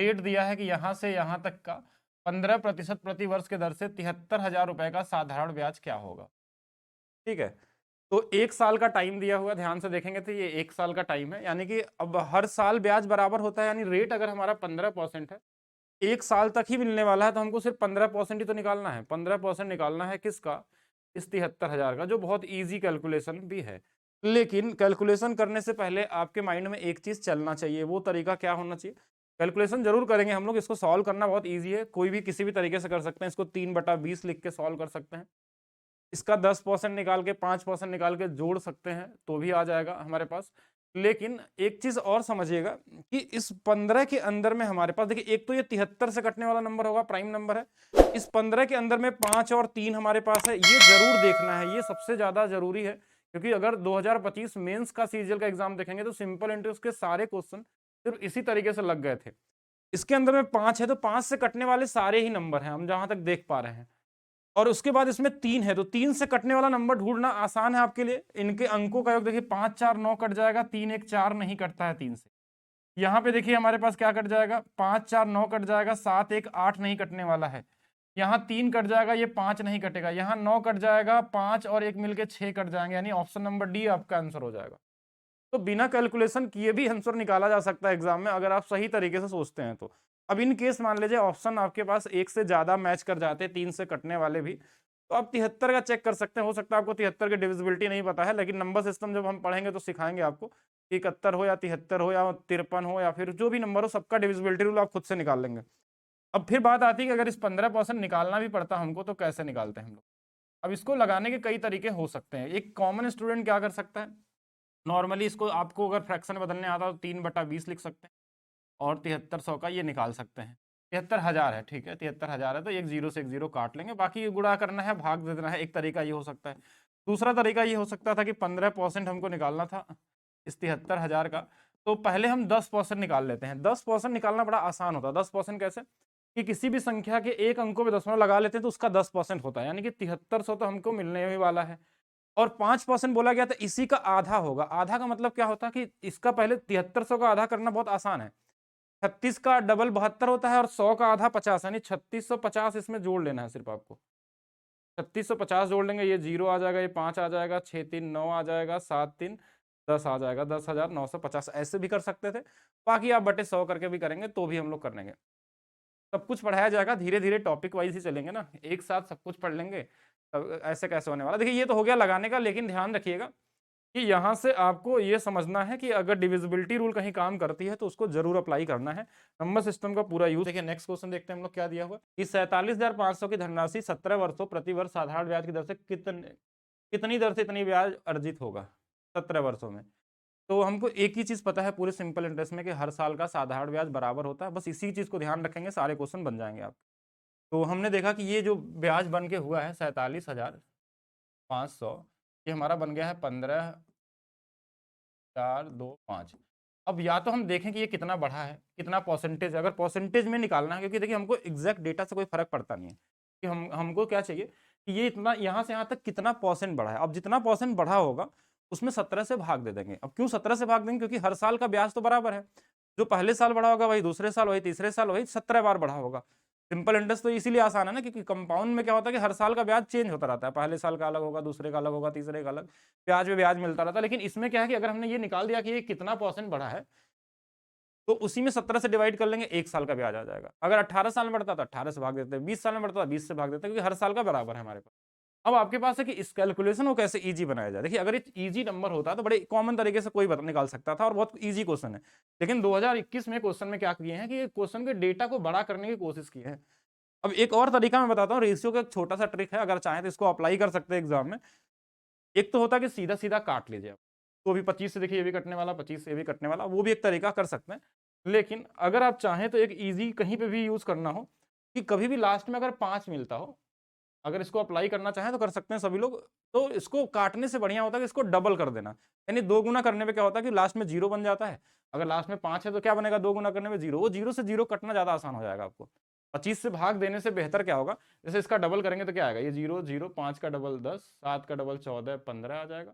Rate दिया है कि यहाँ से यहाँ तक का 15% प्रति वर्ष के दर से 73,000 रुपए का साधारण ब्याज क्या होगा। ठीक है, तो 1 साल का टाइम दिया हुआ है, ध्यान से देखेंगे तो ये 1 साल का टाइम है, यानी कि अब हर साल ब्याज बराबर होता है, यानी रेट अगर हमारा 15% है, 1 साल तक ही मिलने वाला है, तो हमको सिर्फ 15% ही तो निकालना है। 15% निकालना है किसका? इस 73,000 का, जो बहुत ईज़ी कैलकुलेशन भी है। लेकिन कैलकुलेशन करने से पहले आपके माइंड में एक चीज़ चलना चाहिए, वो तरीका क्या होना चाहिए? कैलकुलेशन ज़रूर करेंगे हम लोग, इसको सॉल्व करना बहुत ईज़ी है, कोई भी किसी भी तरीके से कर सकते हैं, इसको 3/20 लिख के सॉल्व कर सकते हैं। इसका 10% निकाल के 5% निकाल के जोड़ सकते हैं तो भी आ जाएगा हमारे पास। लेकिन एक चीज और समझिएगा कि इस 15 के अंदर में हमारे पास देखिए, एक तो ये 73 से कटने वाला नंबर होगा, प्राइम नंबर है। इस 15 के अंदर में 5 और 3 हमारे पास है, ये जरूर देखना है, ये सबसे ज्यादा जरूरी है। क्योंकि अगर 2025 मेंस का सीजीएल का एग्जाम देखेंगे तो सिंपल इंटरेस्ट के सारे क्वेश्चन सिर्फ इसी तरीके से लग गए थे। इसके अंदर में 5 है, तो 5 से कटने वाले सारे ही नंबर हैं हम जहां तक देख पा रहे हैं। और उसके बाद इसमें 3 है, तो 3 से कटने वाला नंबर ढूंढना आसान है आपके लिए। इनके अंकों का योग देखिए, 5 4 9 कट जाएगा, 3 1 4 नहीं कटता है 3 से। यहाँ पे देखिए हमारे पास क्या कट जाएगा, 5 4 9 कट जाएगा, 7 1 8 नहीं कटने वाला है। यहाँ 3 कट जाएगा, ये 5 नहीं कटेगा, यहाँ 9 कट जाएगा, 5 और 1 मिलके 6 कट जाएंगे, यानी ऑप्शन नंबर डी आपका आंसर हो जाएगा। तो बिना कैलकुलेशन किए भी आंसर निकाला जा सकता है एग्जाम में, अगर आप सही तरीके से सोचते हैं तो। अब इन केस मान लीजिए ऑप्शन आपके पास एक से ज्यादा मैच कर जाते हैं, 3 से कटने वाले भी, तो आप 73 का चेक कर सकते हैं। हो सकता है आपको 73 की डिविजिबिलिटी नहीं पता है, लेकिन नंबर सिस्टम जब हम पढ़ेंगे तो सिखाएंगे आपको कि 71 हो या 73 हो या 53 हो या फिर जो भी नंबर हो, सबका डिविजिबिलिटी रूल आप खुद से निकाल लेंगे। अब फिर बात आती है कि अगर इस 15% निकालना भी पड़ता हमको तो कैसे निकालते हैं हम लोग। अब इसको लगाने के कई तरीके हो सकते हैं। एक कॉमन स्टूडेंट क्या कर सकता है, नॉर्मली इसको आपको अगर फ्रैक्शन बदलने आता तो 3/20 लिख सकते हैं और 7300 का ये निकाल सकते हैं। 73,000 है, ठीक है, 73,000 है, तो एक जीरो से एक जीरो काट लेंगे, बाकी गुणा करना है, भाग दे देना है। एक तरीका ये हो सकता है। दूसरा तरीका ये हो सकता था कि 15% हमको निकालना था इस 73,000 का, तो पहले हम 10% निकाल लेते हैं। 10% निकालना बड़ा आसान होता है। 10% कैसे कि किसी भी संख्या के एक अंकों में दशमलव लगा लेते हैं तो उसका 10% होता है, यानी कि 7300 तो हमको मिलने ही वाला है। और 5% बोला गया था, इसी का आधा होगा। आधा का मतलब क्या होता है कि इसका पहले 7300 का आधा करना बहुत आसान है। 36 का डबल 72 होता है और 100 का आधा 50, यानी 3650 इसमें जोड़ लेना है सिर्फ आपको। 3650 जोड़ लेंगे, ये जीरो आ जाएगा, ये 5 आ जाएगा, 6 3 9 आ जाएगा, 7 3 10 आ जाएगा, 10,950। ऐसे भी कर सकते थे, बाकी आप बटे 100 करके भी करेंगे तो भी हम लोग कर लेंगे। सब कुछ पढ़ाया जाएगा, धीरे धीरे टॉपिक वाइज ही चलेंगे ना, एक साथ सब कुछ पढ़ लेंगे तब ऐसे कैसे होने वाला। देखिए ये तो हो गया लगाने का, लेकिन ध्यान रखिएगा कि यहाँ से आपको ये समझना है कि अगर डिविजिबिलिटी रूल कहीं काम करती है तो उसको जरूर अप्लाई करना है, नंबर सिस्टम का पूरा यूज। देखिए नेक्स्ट क्वेश्चन देखते हैं हम लोग क्या दिया हुआ कि 47,500 की धनराशि 17 वर्षों प्रति वर्ष साधारण ब्याज की दर से कितनी दर से इतनी ब्याज अर्जित होगा 17 वर्षों में। तो हमको एक ही चीज पता है पूरे सिंपल इंटरेस्ट में कि हर साल का साधारण ब्याज बराबर होता है, बस इसी चीज को ध्यान रखेंगे, सारे क्वेश्चन बन जाएंगे आप। तो हमने देखा कि ये जो ब्याज बन के हुआ है 47,500, ये हमारा बन गया है 15,425। अब या तो हम देखें कि ये कितना बढ़ा है, कितना परसेंटेज, अगर परसेंटेज में निकालना है, क्योंकि देखिए हमको एग्जैक्ट डेटा से कोई फर्क पड़ता नहीं है कि हमको क्या चाहिए कि ये इतना यहाँ से यहाँ तक कितना परसेंट बढ़ा है। अब जितना परसेंट बढ़ा होगा उसमें 17 से भाग दे देंगे। अब क्यों 17 से भाग देंगे, क्योंकि हर साल का ब्याज तो बराबर है, जो पहले साल बढ़ा होगा वही दूसरे साल, वही तीसरे साल, वही 17 बार बढ़ा होगा। सिंपल इंटरेस्ट तो इसीलिए आसान है ना, क्योंकि कंपाउंड में क्या होता है कि हर साल का ब्याज चेंज होता रहता है, पहले साल का अलग होगा, दूसरे का अलग होगा, तीसरे का अलग, ब्याज में ब्याज मिलता रहता है। लेकिन इसमें क्या है कि अगर हमने ये निकाल दिया कि ये कितना परसेंट बढ़ा है, तो उसी में 17 से डिवाइड कर लेंगे, एक साल का ब्याज आ जाएगा। अगर 18 साल में बढ़ता तो 18 से भाग देते हैं, 20 साल में बढ़ता तो 20 से भाग देते हैं, क्योंकि हर साल का बराबर है हमारे पास। अब आपके पास है कि इस कैलकुलेशन को कैसे इजी बनाया जाए। देखिए अगर ये इजी नंबर होता तो बड़े कॉमन तरीके से कोई निकाल सकता था और बहुत इजी क्वेश्चन है। लेकिन 2021 में क्वेश्चन में क्या किए हैं कि क्वेश्चन के डेटा को बड़ा करने की कोशिश की है। अब एक और तरीका मैं बताता हूँ, रेशियो का एक छोटा सा ट्रिक है, अगर चाहें तो इसको अप्लाई कर सकते हैं एग्जाम में। एक तो होता है कि सीधा सीधा काट लीजिए आप, तो भी 25 से देखिए ये भी कटने वाला, 25 से ये भी कटने वाला, वो भी एक तरीका कर सकते हैं। लेकिन अगर आप चाहें तो एक इजी कहीं पे भी यूज करना हो कि कभी भी लास्ट में अगर 5 मिलता हो, अगर इसको अप्लाई करना चाहें तो कर सकते हैं सभी लोग। तो इसको काटने से बढ़िया होता है कि इसको डबल कर देना, यानी दो गुना करने पे क्या होता है कि लास्ट में जीरो बन जाता है। अगर लास्ट में 5 है तो क्या बनेगा, दो गुना करने में जीरो, वो जीरो से जीरो कटना ज्यादा आसान हो जाएगा आपको। 25 से भाग देने से बेहतर क्या होगा, जैसे इसका डबल करेंगे तो क्या आएगा, ये जीरो जीरो, 5 का डबल 10, 7 का डबल 14 15 आ जाएगा,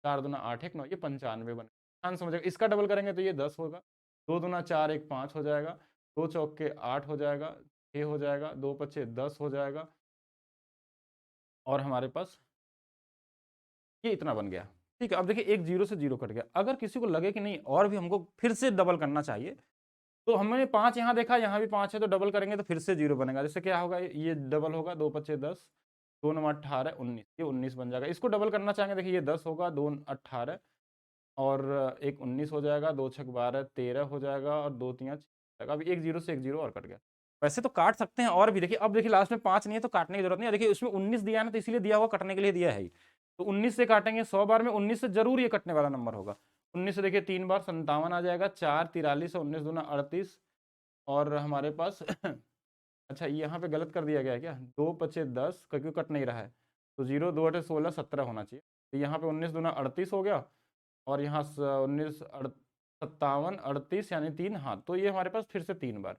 4 दूना 8 1 9, ये 95 बने। ध्यान समझेगा, इसका डबल करेंगे तो ये 10 होगा, 2 दूना 4 1 5 हो जाएगा, 2 चौके 8 हो जाएगा, 6 हो जाएगा, 2 पचे 10 हो जाएगा, और हमारे पास ये इतना बन गया। ठीक है, अब देखिए एक जीरो से जीरो कट गया। अगर किसी को लगे कि नहीं और भी हमको फिर से डबल करना चाहिए, तो हमने 5 यहाँ देखा, यहाँ भी 5 है, तो डबल करेंगे तो फिर से जीरो बनेगा। जैसे क्या होगा, ये डबल होगा, 2 पचे 10, 2 9 18 19, ये 19 बन जाएगा। इसको डबल करना चाहेंगे, देखिए ये 10 होगा, 2 18 और एक 19 हो जाएगा, 2 छक 12 13 हो जाएगा, और 2 3 जाएगा। अभी एक जीरो से एक जीरो और कट गया। वैसे तो काट सकते हैं और भी, देखिए अब देखिए लास्ट में 5 नहीं है तो काटने की जरूरत नहीं है। देखिए उसमें 19 दिया है ना, तो इसीलिए दिया होगा, कटने के लिए दिया है ही। तो 19 से काटेंगे, 100 बार में 19 से जरूर ये कटने वाला नंबर होगा। 19 से देखिए 3 बार 57 आ जाएगा, 4 43 19 दूना 38, और हमारे पास अच्छा यहाँ पे गलत कर दिया गया है क्या, 2 पचे 10, क्योंकि कट नहीं रहा है, तो 0 2 8 16 17 होना चाहिए। तो यहाँ पे 19 दूना 38 हो गया, और यहाँ 19 57 38 यानी 3, हाँ, तो ये हमारे पास फिर से 3 बार,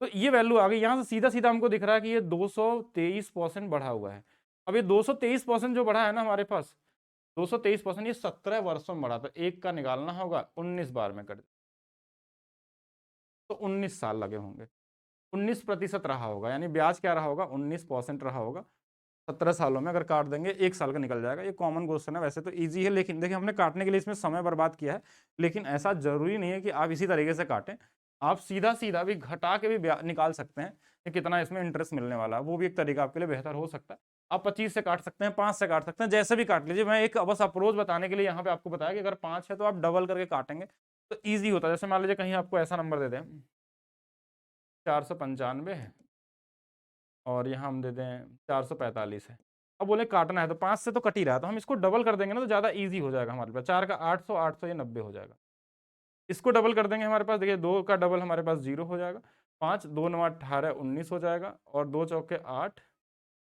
तो ये वैल्यू आ गई। यहाँ से सीधा सीधा हमको दिख रहा है कि ये 223% बढ़ा हुआ है। अब ये 223% जो बढ़ा है ना हमारे पास, 223% ये 17 वर्षों में बढ़ा, तो एक का निकालना होगा, 19 बार में कट, तो 19 साल लगे होंगे। 19% रहा होगा, यानी ब्याज क्या रहा होगा, 19% रहा होगा। 17 सालों में अगर काट देंगे, एक साल का निकल जाएगा। ये कॉमन क्वेश्चन है, वैसे तो इजी है, लेकिन देखिए हमने काटने के लिए इसमें समय बर्बाद किया है, लेकिन ऐसा जरूरी नहीं है कि आप इसी तरीके से काटें। आप सीधा सीधा भी घटा के भी निकाल सकते हैं कि कितना इसमें इंटरेस्ट मिलने वाला है, वो भी एक तरीका आपके लिए बेहतर हो सकता है। आप 25 से काट सकते हैं, 5 से काट सकते हैं, जैसे भी काट लीजिए। मैं एक बस अप्रोच बताने के लिए यहाँ पे आपको बताया कि अगर 5 है तो आप डबल करके काटेंगे तो ईजी होता है। जैसे मान लीजिए कहीं आपको ऐसा नंबर दे दें 495 है, और यहाँ हम दे दें 445 है। अब बोले काटना है तो 5 से तो कट ही रहा है, तो हम इसको डबल कर देंगे ना, तो ज़्यादा इजी हो जाएगा हमारे पास। 4 का 800, 800 ये 90 हो जाएगा। इसको डबल कर देंगे, हमारे पास देखिए 2 का डबल हमारे पास 0 हो जाएगा, 5 2 9 18 19 हो जाएगा, और 2 चौके 8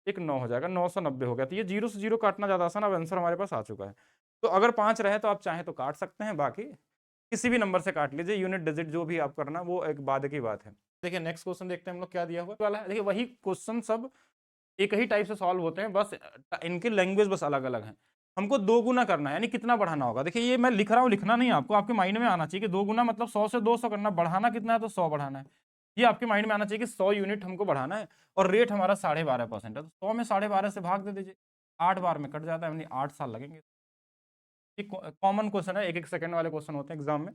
एक 9 हो जाएगा, 990 हो गया। तो ये 0 से 0 काटना ज़्यादा आसान, अब आंसर हमारे पास आ चुका है। तो अगर 5 रहे तो आप चाहें तो काट सकते हैं, बाकी किसी भी नंबर से काट लीजिए, यूनिट डिजिट जो भी आप करना वो एक बाद की बात है। देखिए नेक्स्ट क्वेश्चन देखते हैं हम लोग क्या दिया हुआ वाला है। देखिए वही क्वेश्चन सब एक ही टाइप से सॉल्व होते हैं, बस इनकी लैंग्वेज बस अलग अलग है। हमको 2 गुना करना है, यानी कितना बढ़ाना होगा। देखिए ये मैं लिख रहा हूँ, लिखना नहीं, आपको आपके माइंड में आना चाहिए कि 2 गुना मतलब 100 से 200 करना, बढ़ाना कितना है तो 100 बढ़ाना है। ये आपके माइंड में आना चाहिए कि 100 यूनिट हमको बढ़ाना है, और रेट हमारा 12.5% है, तो 100 में 12.5 से भाग दे दीजिए, 8 बार में कट जाता है, यानी 8 साल लगेंगे। ये कॉमन क्वेश्चन है, 1-1 सेकंड वाले क्वेश्चन होते हैं एग्जाम में।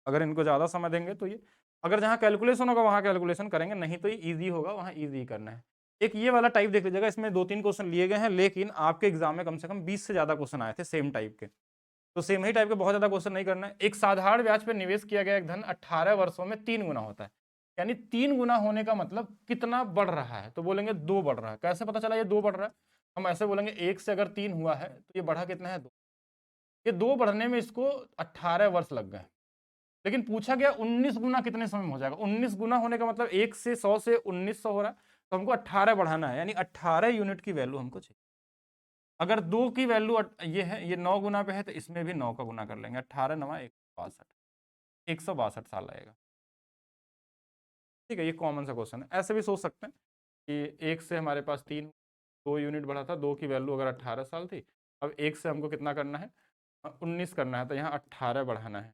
अगर इनको ज़्यादा समय देंगे तो ये, अगर जहाँ कैलकुलेशन होगा वहाँ कैलकुलेशन करेंगे, नहीं तो ये ईजी होगा, वहाँ ईजी करना है। एक ये वाला टाइप देख लीजिएगा, इसमें 2-3 क्वेश्चन लिए गए हैं, लेकिन आपके एग्जाम में कम से कम 20 से ज़्यादा क्वेश्चन आए थे सेम टाइप के, तो सेम ही टाइप के बहुत ज़्यादा क्वेश्चन नहीं करना है। एक साधारण ब्याज पर निवेश किया गया एक धन 18 वर्षों में 3 गुना होता है, यानी 3 गुना होने का मतलब कितना बढ़ रहा है, तो बोलेंगे 2 बढ़ रहा है। कैसे पता चला ये 2 बढ़ रहा है, हम ऐसे बोलेंगे 1 से अगर 3 हुआ है तो ये बढ़ा कितना है, 2। ये 2 बढ़ने में इसको 18 वर्ष लग गए, लेकिन पूछा गया 19 गुना कितने समय में हो जाएगा। 19 गुना होने का मतलब 1 से 100 से 1900 हो रहा है, तो हमको 18 बढ़ाना है, यानी 18 यूनिट की वैल्यू हमको चाहिए। अगर 2 की वैल्यू ये है, ये 9 गुना पे है, तो इसमें भी 9 का गुना कर लेंगे, 18 9 162, 162 साल लगेगा। ठीक है, ये कॉमन सा क्वेश्चन है। ऐसे भी सोच सकते हैं कि 1 से हमारे पास 3, 2 यूनिट बढ़ा था, 2 की वैल्यू अगर 18 साल थी, अब 1 से हमको कितना करना है, 19 करना है, तो यहाँ 18 बढ़ाना है,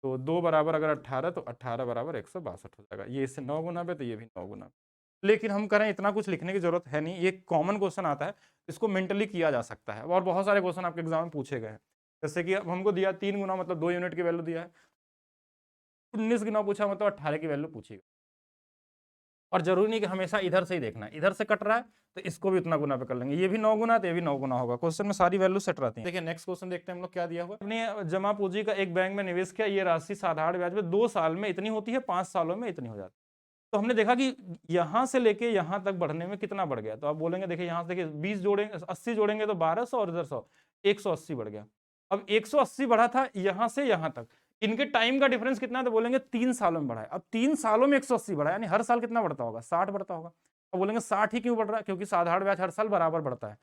तो 2 बराबर अगर 18, तो 18 बराबर 162 हो जाएगा। ये इससे 9 गुना पे, तो ये भी 9 गुना पे। लेकिन हम करें, इतना कुछ लिखने की जरूरत है नहीं, ये कॉमन क्वेश्चन आता है, इसको मेंटली किया जा सकता है, और बहुत सारे क्वेश्चन आपके एग्जाम में पूछे गए हैं। जैसे कि अब हमको दिया 3 गुना मतलब 2 यूनिट की वैल्यू दिया है, 19 गुना पूछा मतलब 18 की वैल्यू पूछेगा। और जरूरी नहीं कि हमेशा इधर से ही देखना है, इधर से कट रहा है तो इसको भी उतना गुना पे कर लेंगे, ये भी 9 गुना तो ये भी 9 गुना होगा। क्वेश्चन में सारी वैल्यू सेट रहती है। देखिए नेक्स्ट क्वेश्चन देखते हैं हम लोग क्या दिया हुआ है। अपने जमा पूंजी का एक बैंक में निवेश किया, ये राशि साधारण ब्याज पे 2 साल में इतनी होती है, 5 सालों में इतनी हो जाती है। तो हमने देखा कि यहाँ से लेके यहाँ तक बढ़ने में कितना बढ़ गया, तो आप बोलेंगे देखिए यहाँ से देखिए 20 जोड़ेंगे, 80 जोड़ेंगे तो 1200, और इधर 100, 180 बढ़ गया। अब 180 बढ़ा था यहाँ से यहाँ तक, इनके टाइम का डिफरेंस कितना है, तो बोलेंगे 3 सालों में बढ़ा है। अब 3 सालों में 180 बढ़ा, यानी हर साल कितना बढ़ता होगा, 60 बढ़ता होगा। अब बोलेंगे 60 ही क्यों बढ़ रहा है, क्योंकि साधारण ब्याज हर साल बराबर बढ़ता है,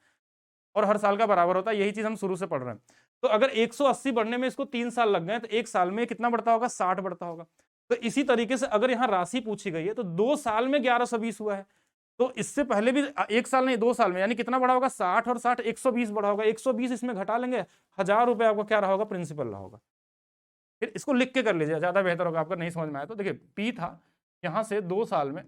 और हर साल का बराबर होता है, यही चीज हम शुरू से पढ़ रहे हैं। तो अगर 180 बढ़ने में इसको 3 साल लग गए, तो 1 साल में कितना बढ़ता होगा, 60 बढ़ता होगा। तो इसी तरीके से अगर यहाँ राशि पूछी गई है, तो 2 साल में 1120 हुआ है, तो इससे पहले भी 1 साल नहीं 2 साल में, यानी कितना बढ़ा होगा, 60 और 60 120 बढ़ा होगा। 120 इसमें घटा लेंगे, 1000 रुपये आपको क्या रहा होगा, प्रिंसिपल रहा होगा। फिर इसको लिख के कर लीजिए, ज्यादा बेहतर होगा, आपका नहीं समझ में आया तो। देखिए पी था यहाँ से 2 साल में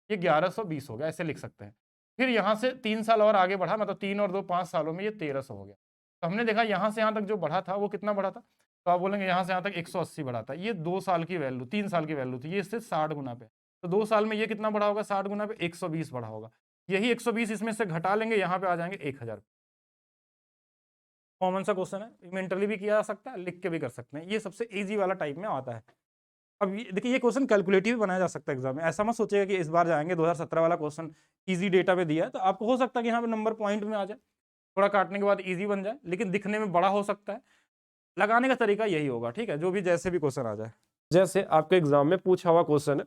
ये 1120 हो गया, ऐसे लिख सकते हैं। फिर यहाँ से 3 साल और आगे बढ़ा, मतलब 3 और 2 5 सालों में ये 1300 हो गया। तो हमने देखा यहाँ से यहाँ तक जो बढ़ा था वो कितना बढ़ा था, तो आप बोलेंगे यहाँ से यहाँ तक 180 बढ़ा था। ये 2 साल की वैल्यू, 3 साल की वैल्यू थी, ये इससे 60 गुना पे। तो 2 साल में ये कितना बढ़ा होगा 60 गुना पे, 120 बढ़ा होगा। यही 120 इसमें से घटा लेंगे, यहाँ पे आ जाएंगे 1000। कॉमन सा क्वेश्चन है, मेंटली भी किया जा सकता है, लिख के भी कर सकते हैं। ये सबसे इजी वाला टाइप में आता है। अब देखिए ये क्वेश्चन कैलकुलेटिव भी बनाया जा सकता है एग्जाम में। ऐसा मत सोचिएगा कि इस बार जाएंगे 2017 वाला क्वेश्चन इजी डेटा पे दिया है तो आपको हो सकता है कि यहाँ पे नंबर पॉइंट में आ जाए, थोड़ा काटने के बाद इजी बन जाए, लेकिन दिखने में बड़ा हो सकता है। लगाने का तरीका यही होगा, ठीक है, जो भी जैसे भी क्वेश्चन आ जाए। जैसे आपके एग्जाम में पूछा हुआ क्वेश्चन है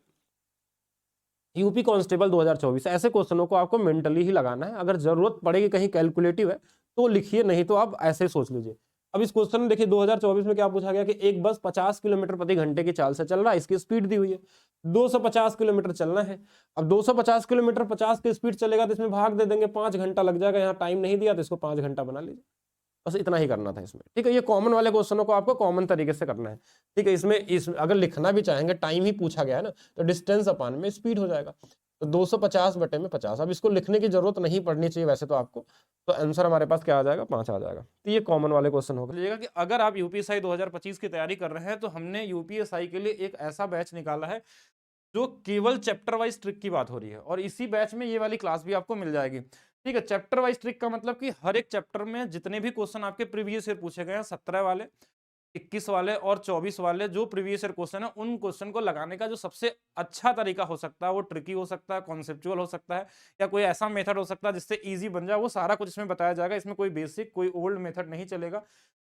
यूपी कांस्टेबल 2024, ऐसे क्वेश्चनों को आपको मेंटली ही लगाना है। अगर जरूरत पड़ेगी कहीं कैलकुलेटिव है तो लिखिए, नहीं तो आप ऐसे सोच लीजिए। अब इस क्वेश्चन में देखिए 2024 में क्या पूछा गया कि एक बस 50 किलोमीटर प्रति घंटे की चाल से चल रहा है, इसकी स्पीड दी हुई है, 250 किलोमीटर चलना है। अब 250 किलोमीटर 50 की स्पीड चलेगा तो इसमें भाग दे देंगे, 5 घंटा लग जाएगा। यहाँ टाइम नहीं दिया तो इसको 5 घंटा बना लीजिए। बस इतना ही करना था इसमें, ठीक है। ये कॉमन वाले क्वेश्चनों को आपको कॉमन तरीके से करना है, ठीक है। इसमें अगर लिखना भी चाहेंगे, टाइम ही पूछा गया है ना, तो डिस्टेंस अपान में स्पीड हो जाएगा, तो 250 बटे में 50। अब इसको लिखने की जरूरत नहीं पड़नी चाहिए वैसे तो आपको, तो आंसर हमारे पास क्या आ जाएगा 5 आ जाएगा। तो ये कॉमन वाले क्वेश्चन होगा। लीजिएगा कि अगर आप यूपीएसआई 2025 की तैयारी कर रहे हैं तो हमने यूपीएसआई के लिए एक ऐसा बैच निकाला है जो केवल चैप्टर वाइज ट्रिक की बात हो रही है, और इसी बैच में ये वाली क्लास भी आपको मिल जाएगी, ठीक है। चैप्टर वाइज ट्रिक का मतलब कि हर एक चैप्टर में जितने भी क्वेश्चन आपके प्रीवियस ईयर पूछे गए हैं, 17 वाले, 21 वाले और 24 वाले जो प्रीवियस ईयर क्वेश्चन है, उन क्वेश्चन को लगाने का जो सबसे अच्छा तरीका हो सकता है, वो ट्रिकी हो सकता है, कॉन्सेप्चुअल हो सकता है, या कोई ऐसा मेथड हो सकता है जिससे इजी बन जाए, वो सारा कुछ इसमें बताया जाएगा। इसमें कोई बेसिक कोई ओल्ड मेथड नहीं चलेगा,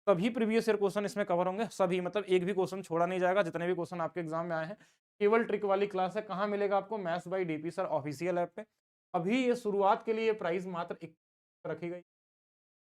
सभी प्रीवियस ईयर क्वेश्चन इसमें कवर होंगे, सभी, मतलब एक भी क्वेश्चन छोड़ा नहीं जाएगा, जितने भी क्वेश्चन आपके एग्जाम में आए हैं। केवल ट्रिक वाली क्लास है। कहाँ मिलेगा आपको? Maths by DP sir official app पे। अभी ये शुरुआत के लिए प्राइस मात्र 1 रखी गई,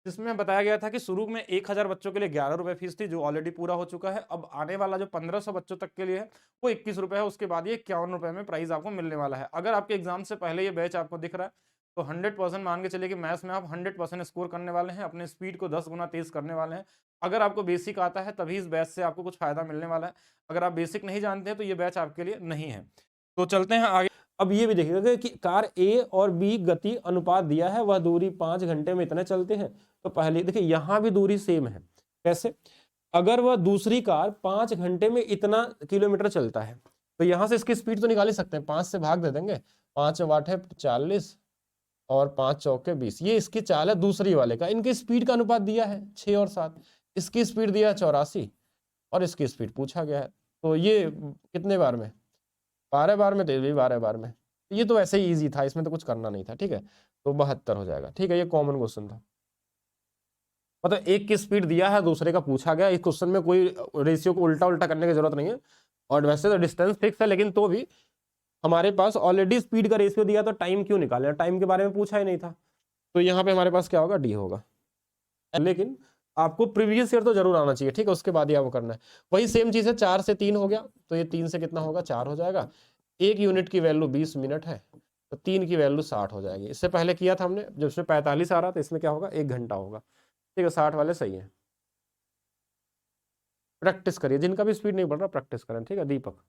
जिसमें बताया गया था कि शुरू में 1000 बच्चों के लिए 11 रुपए फीस थी, जो ऑलरेडी पूरा हो चुका है। अब आने वाला जो 1500 बच्चों तक के लिए है वो 21 रुपए है, उसके बाद ये 51 रुपए में प्राइस आपको मिलने वाला है। अगर आपके एग्जाम से पहले ये बैच आपको दिख रहा है तो 100% मान के चलिए कि मैथ्स में आप 100% स्कोर करने वाले हैं, अपने स्पीड को 10 गुना तेज करने वाले हैं। अगर आपको बेसिक आता है तभी इस बैच से आपको कुछ फायदा मिलने वाला है, अगर आप बेसिक नहीं जानते हैं तो ये बैच आपके लिए नहीं है। तो चलते हैं आगे। अब ये भी देखिएगा कि कार ए और बी गति अनुपात दिया है, वह दूरी 5 घंटे में इतने चलते हैं। तो पहले देखिए यहाँ भी दूरी सेम है। कैसे? अगर वह दूसरी कार 5 घंटे में इतना किलोमीटर चलता है तो यहाँ से इसकी स्पीड तो निकाल ही सकते हैं, 5 से भाग दे देंगे, 5 वाट है 40 और 5 चौके 20, ये इसकी चाल है दूसरी वाले का। इनकी स्पीड का अनुपात दिया है 6 और 7, इसकी स्पीड दिया है 84 और इसकी स्पीड पूछा गया है। तो ये कितने बार में? 12 बार में, तो भी 12 बार में। ये तो ऐसे ही ईजी था, इसमें तो कुछ करना नहीं था, ठीक है। तो 72 हो जाएगा, ठीक है। ये कॉमन क्वेश्चन था, मतलब एक की स्पीड दिया है, दूसरे का पूछा गया। इस क्वेश्चन में कोई रेशियो को उल्टा उल्टा करने की जरूरत नहीं है, और वैसे तो डिस्टेंस फिक्स है, लेकिन तो भी हमारे पास ऑलरेडी स्पीड का रेशियो दिया, तो टाइम क्यों निकाले? टाइम के बारे में पूछा ही नहीं था, तो यहाँ पे हमारे पास क्या होगा? डी होगा। लेकिन आपको प्रीवियस ईयर तो जरूर आना चाहिए, ठीक है, उसके बाद ही आपको करना है। वही सेम चीज है, 4 से 3 हो गया, तो ये 3 से कितना होगा? 4 हो जाएगा। 1 यूनिट की वैल्यू 20 मिनट है, तो 3 की वैल्यू 60 हो जाएगी। इससे पहले किया था हमने, जब इसमें 45 आ रहा था, इसमें क्या होगा? 1 घंटा होगा, ठीक है। 60 वाले सही है। प्रैक्टिस करिए, जिनका भी स्पीड नहीं बढ़ रहा प्रैक्टिस करें, ठीक है। दीपक,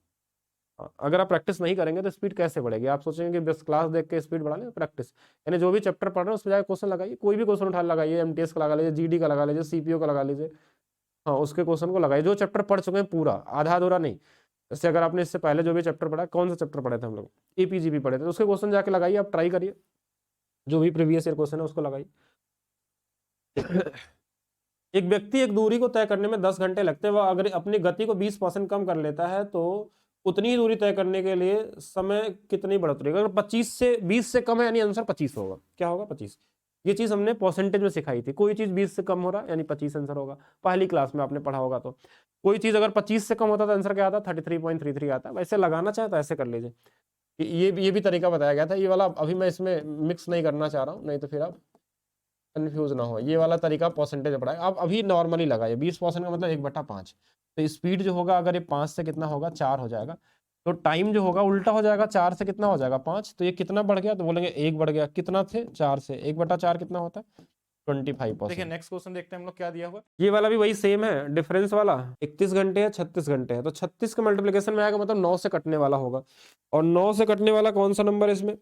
अगर आप प्रैक्टिस नहीं करेंगे तो स्पीड कैसे बढ़ेगी? आप सोचेंगे कि बस क्लास देख के स्पीड बढ़ा लें? प्रैक्टिस, यानी जो भी चैप्टर पढ़ रहे हैं उस पर जाकर क्वेश्चन लगाइए, कोई भी क्वेश्चन उठा लगाइए, एमटीएस का लगा लीजिए, जीडी का लगा लीजिए, सीपीओ का लगा लीजिए, हाँ, उसके क्वेश्चन को लगाइए जो चैप्टर पढ़ चुके हैं पूरा, आधा अधूरा नहीं। जैसे अगर आपने इससे पहले जो भी चैप्टर पढ़ा, कौन सा चैप्टर पढ़े थे हम लोग? एपीजीपी पढ़े थे, तो उसके क्वेश्चन जाके लगाइए, आप ट्राई करिए, जो भी प्रीवियस ईयर क्वेश्चन है उसको लगाइए। एक व्यक्ति एक दूरी को तय करने में 10 घंटे लगते हैं, वह अगर अपनी गति को 20% कम कर लेता है तो उतनी ही दूरी तय करने के लिए समय कितनी बढ़ोतरी? अगर 20 से कम है यानी आंसर 25 होगा। क्या होगा? 25। ये चीज हमने परसेंटेज में सिखाई थी। कोई चीज 20 से कम हो रहा यानी 25 आंसर होगा, पहली क्लास में आपने पढ़ा होगा। तो कोई चीज अगर 25 से कम होता तो आंसर क्या आता? 33.33 आता। वैसे लगाना चाहे तो ऐसे कर लीजिए। ये भी तरीका बताया गया था, ये वाला अभी मैं इसमें मिक्स नहीं करना चाह रहा हूँ, नहीं तो फिर आप कंफ्यूज ना हो। ये वाला तरीका परसेंटेज पढ़ाए, आप अभी नॉर्मली लगाइए। 20% का मतलब 1/5। तो स्पीड जो होगा, अगर ये 5 से कितना होगा? 4 हो जाएगा, तो टाइम जो होगा उल्टा हो जाएगा, 4 से कितना हो जाएगा? 5। तो ये कितना बढ़ गया? तो बोलेंगे 1 बढ़ गया। कितना थे? 4 से 1/4 कितना होता है? 25%। देखिए नेक्स्ट क्वेश्चन देखते हैं हम लोग क्या दिया हुआ। ये वाला भी वही सेम है, डिफरेंस वाला 31 घंटे है 36 घंटे है, तो 36 का मल्टीप्लिकेशन में आएगा मतलब 9 से कटने वाला होगा। और 9 से कटने वाला कौन सा नंबर है इसमें?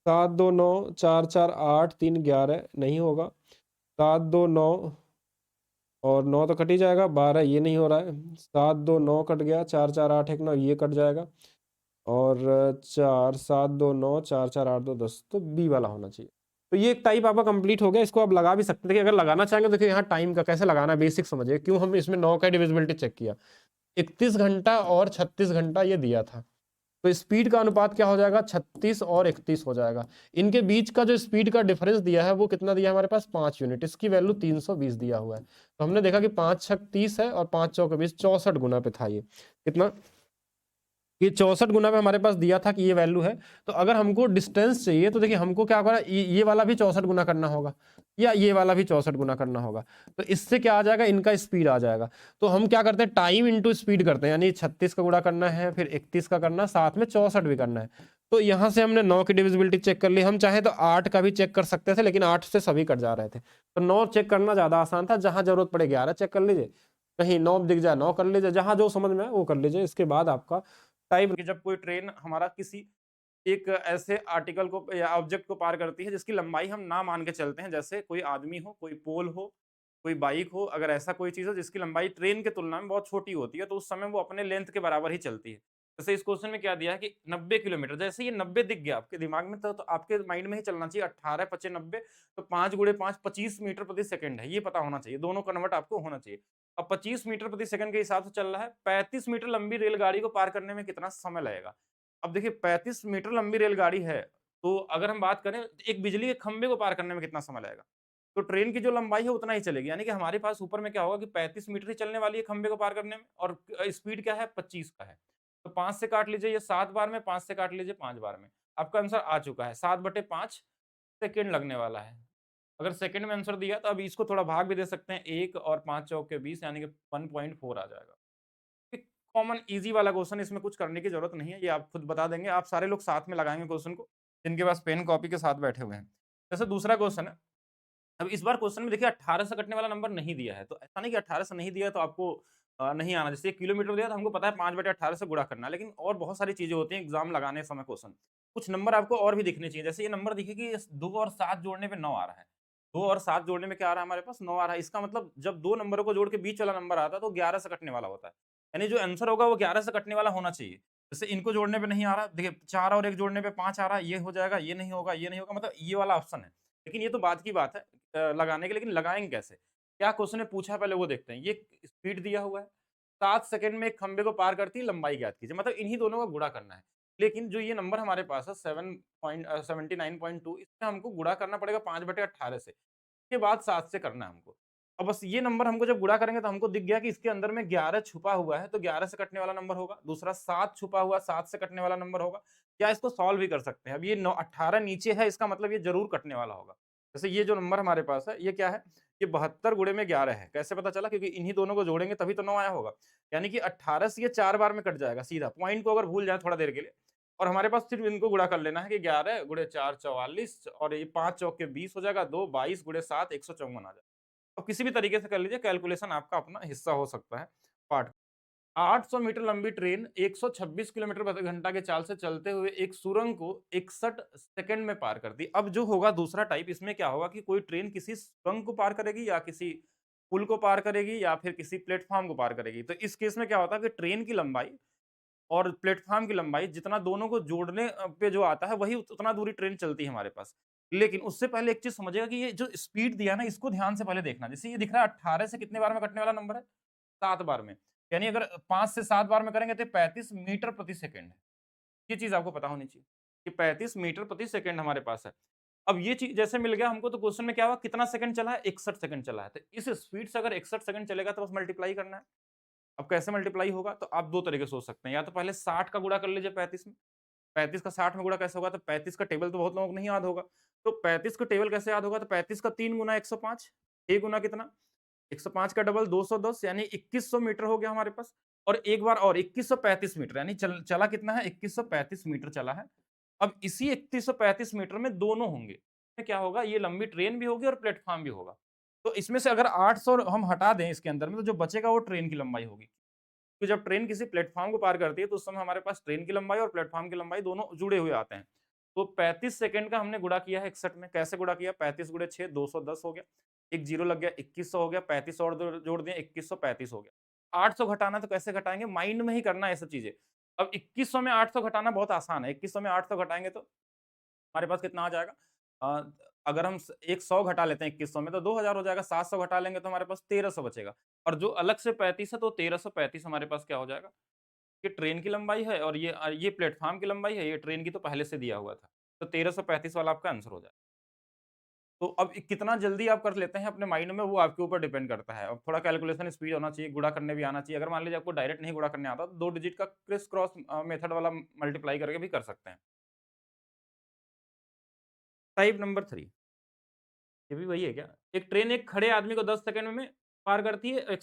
7 2 9 4 4 8 3 11 नहीं होगा। 7 2 9 और 9 तो कट ही जाएगा, 12 ये नहीं हो रहा है। 7 2 9 कट गया, 4 4 8 1 9 ये कट जाएगा। और 4 7 2 9 4 4 8 2 10, तो बी वाला होना चाहिए। तो ये एक टाइप आपका कंप्लीट हो गया। इसको आप लगा भी सकते थे, अगर लगाना चाहेंगे तो देखिए यहाँ टाइम का कैसे लगाना है बेसिक समझिए। क्यों हम इसमें 9 का डिविजिबिलिटी चेक किया, 31 घंटा और 36 घंटा ये दिया था, तो स्पीड का अनुपात क्या हो जाएगा? 36 और 31 हो जाएगा। इनके बीच का जो स्पीड का डिफरेंस दिया है वो कितना दिया है हमारे पास? 5 यूनिट। इसकी वैल्यू 320 दिया हुआ है। तो हमने देखा कि 5 छक 30 है और 5 चौके 20, 64 गुना पे था ये। कितना? ये 64 गुना पे हमारे पास दिया था कि ये वैल्यू है। तो अगर हमको डिस्टेंस चाहिए तो देखिए हमको क्या करना, ये वाला भी 64 गुना करना होगा या ये वाला भी 64 गुना करना होगा। तो इससे क्या आ जाएगा? इनका स्पीड आ जाएगा। तो हम क्या करते हैं? टाइम इंटू स्पीड करते हैं, यानी 36 का गुणा करना है, फिर 31 का करना, साथ में 64 भी करना है। तो यहाँ से हमने 9 की डिविजिबिलिटी चेक कर ली। हम चाहे तो 8 का भी चेक कर सकते थे, लेकिन 8 से सभी कट जा रहे थे, तो 9 चेक करना ज्यादा आसान था। जहां जरूरत पड़े 11 चेक कर लीजिए, कहीं 9 दिख जाए 9 कर लीजिए, जहां जो समझ में आए वो कर लीजिए। इसके बाद आपका टाइम, कि जब कोई ट्रेन हमारा किसी एक ऐसे आर्टिकल को या ऑब्जेक्ट को पार करती है जिसकी लंबाई हम ना मान के चलते हैं, जैसे कोई आदमी हो, कोई पोल हो, कोई बाइक हो, अगर ऐसा कोई चीज हो जिसकी लंबाई ट्रेन के तुलना में बहुत छोटी होती है, तो उस समय वो अपने लेंथ के बराबर ही चलती है। जैसे इस क्वेश्चन में क्या दिया है कि 90 किलोमीटर, जैसे ये 90 दिख गया आपके दिमाग में, तो आपके माइंड में ही चलना चाहिए 18 पचे 90, तो 5 गुणे 5 25 मीटर प्रति सेकंड है, ये पता होना चाहिए। दोनों कन्वर्ट आपको होना चाहिए। अब 25 मीटर प्रति सेकंड के हिसाब से चल रहा है, 35 मीटर लंबी रेलगाड़ी को पार करने में कितना समय लगेगा? अब देखिए 35 मीटर लंबी रेलगाड़ी है, तो अगर हम बात करें एक बिजली के खंभे को पार करने में कितना समय लगेगा? तो ट्रेन की जो लंबाई है उतना ही चलेगी, यानी कि हमारे पास ऊपर में क्या होगा कि 35 मीटर ही चलने वाली है खंभे को पार करने में, और स्पीड क्या है? 25 का है। तो 5 से काट लीजिए ये 7 बार में, 5 से काट लीजिए 5 बार में। आपका आंसर आ चुका है, 7/5 सेकंड लगने वाला है। अगर सेकंड में आंसर दिया तो अब इसको थोड़ा भाग भी दे सकते हैं, 1 और 5 चौके 20, यानी कि 1.4 आ जाएगा। एक कॉमन ईज़ी वाला क्वेश्चन, इसमें कुछ करने की ज़रूरत नहीं है, ये आप खुद बता देंगे। आप सारे लोग साथ में लगाएँगे क्वेश्चन को, जिनके पास पेन कॉपी के साथ बैठे हुए हैं। जैसे दूसरा क्वेश्चन है, अब इस बार क्वेश्चन में देखिए 18 से कटने वाला नंबर नहीं दिया है, तो ऐसा नहीं कि 18 से नहीं दिया है तो आपको नहीं आना। जैसे 1 किलोमीटर दिया तो हमको पता है 5/18 से गुणा करना है, लेकिन और बहुत सारी चीज़ें होती हैं एग्ज़ाम लगाने समय क्वेश्चन। कुछ नंबर आपको और भी दिखने चाहिए, जैसे ये नंबर दिखे कि 2 और 7 जोड़ने पे 9 आ रहा है। 2 और 7 जोड़ने में क्या आ रहा है हमारे पास? 9 आ रहा है। इसका मतलब जब 2 नंबरों को जोड़ के बीच वाला नंबर आता है तो 11 से कटने वाला होता है। यानी जो आंसर होगा वो 11 से कटने वाला होना चाहिए। जैसे इनको जोड़ने पे नहीं आ रहा, देखिए 4 और 1 जोड़ने पे 5 आ रहा है, ये हो जाएगा, ये नहीं होगा, ये नहीं होगा, मतलब ये वाला ऑप्शन है। लेकिन ये तो बाद की बात है लगाने के, लेकिन लगाएँगे कैसे? क्या क्वेश्चन ने पूछा है पहले वो देखते हैं। ये स्पीड दिया हुआ है, 7 सेकंड में एक खंभे को पार करती है, लंबाई ज्ञात कीजिए। मतलब इन्हीं दोनों का गुणा करना है। लेकिन जो ये नंबर हमारे पास है 79.2, इससे हमको गुणा करना पड़ेगा 5/18 से। के बाद 7 से करना है हमको। अब बस ये नंबर हमको जब गुणा करेंगे तो हमको दिख गया कि इसके अंदर में 11 छुपा हुआ है, तो 11 से कटने वाला नंबर होगा। दूसरा 7 छुपा हुआ, 7 से कटने वाला नंबर होगा। या इसको सॉल्व भी कर सकते हैं। अब ये 18 नीचे है, इसका मतलब ये ज़रूर कटने वाला होगा। जैसे ये जो नंबर हमारे पास है, ये क्या है? ये 72 गुणे में 11 है। कैसे पता चला? क्योंकि इन्हीं दोनों को जोड़ेंगे तभी तो 9 आया होगा। यानी कि 18 से ये 4 बार में कट जाएगा सीधा। पॉइंट को अगर भूल जाएँ थोड़ा देर के लिए, और हमारे पास सिर्फ इनको गुणा कर लेना है कि 11 गुणे 4 44, और ये 5 चौके 20 हो जाएगा, 2 22 गुणे 7 154 आ जाएगा। अब किसी भी तरीके से कर लीजिए, कैलकुलेशन आपका अपना हिस्सा हो सकता है पार्ट। 800 मीटर लंबी ट्रेन 126 किलोमीटर प्रति घंटा के चाल से चलते हुए एक सुरंग को 61 सेकंड में पार करती। अब जो होगा दूसरा टाइप, इसमें क्या होगा कि कोई ट्रेन किसी सुरंग को पार करेगी या किसी पुल को पार करेगी या फिर किसी प्लेटफॉर्म को पार करेगी। तो इस केस में क्या होता है कि ट्रेन की लंबाई और प्लेटफ़ॉर्म की लंबाई जितना दोनों को जोड़ने पे जो आता है, वही उतना दूरी ट्रेन चलती है हमारे पास। लेकिन उससे पहले एक चीज़ समझिएगा कि ये जो स्पीड दिया है ना, इसको ध्यान से पहले देखना। जैसे ये दिख रहा है 18 से कितने बार में कटने वाला नंबर है? 7 बार में। यानी अगर 5 से 7 बार में करेंगे तो 35 मीटर प्रति सेकंड है। ये चीज़ आपको पता होनी चाहिए कि 35 मीटर प्रति सेकंड हमारे पास है। अब ये चीज़ जैसे मिल गया हमको, तो क्वेश्चन में क्या हुआ? कितना सेकंड चला है? 61 सेकंड चला है। तो इस स्पीड से अगर 61 सेकंड चलेगा तो बस मल्टीप्लाई करना है। अब कैसे मल्टीप्लाई होगा? तो आप 2 तरीके से सोच सकते हैं। या तो पहले 60 का गुणा कर लीजिए 35 में। 35 का 60 में गुणा कैसे होगा? तो 35 का टेबल तो बहुत लोगों को नहीं याद होगा। तो 35 का टेबल कैसे याद होगा? तो 35 का 3 गुना 105, ए गुना कितना? 105 का डबल 210, यानी 2100 मीटर हो गया हमारे पास। और एक बार और 2135 मीटर, यानी चला कितना है? 2135 मीटर चला है। अब इसी 2135 मीटर में दोनों होंगे। में क्या होगा, ये लंबी ट्रेन भी होगी और प्लेटफॉर्म भी होगा। तो इसमें से अगर 800 हम हटा दें इसके अंदर में, तो जो बचेगा वो ट्रेन की लंबाई होगी। तो जब ट्रेन किसी प्लेटफॉर्म को पार करती है तो उस समय हमारे पास ट्रेन की लंबाई और प्लेटफॉर्म की लंबाई दोनों जुड़े हुए आते हैं। तो 35 सेकंड का हमने गुणा किया है 61 में। कैसे गुणा किया? 35 गुणे 6 210 हो गया, एक जीरो लग गया 2100 हो गया, 35 और जोड़ दिए 2135 हो गया। 800 घटाना तो कैसे घटाएंगे? माइंड में ही करना है ये सब चीजें। अब 2100 में 800 घटाना बहुत आसान है। 2100 में 800 घटाएंगे तो हमारे पास कितना आ जाएगा? अ, अगर हम एक 100 घटा लेते हैं 2100 में तो 2000 हो जाएगा। 700 घटा लेंगे तो हमारे पास 1300 बचेगा। और जो अलग से 35 है तो 1335 हमारे पास क्या हो जाएगा? ये ट्रेन की लंबाई है और ये प्लेटफ़ॉर्म की लंबाई है, ये ट्रेन की तो पहले से दिया हुआ था। तो 1335 वाला आपका आंसर हो जाएगा। तो अब कितना जल्दी आप कर लेते हैं अपने माइंड में वो आपके ऊपर डिपेंड करता है। अब थोड़ा कैलकुलेशन स्पीड होना चाहिए, गुणा करने भी आना चाहिए। अगर मान लीजिए आपको डायरेक्ट नहीं गुणा करने आता तो 2 डिजिट का क्रिस क्रॉस मेथड वाला मल्टीप्लाई करके भी कर सकते हैं। टाइप नंबर 3, ये भी वही है क्या? एक ट्रेन एक खड़े आदमी को 10 सेकंड में पार करती है।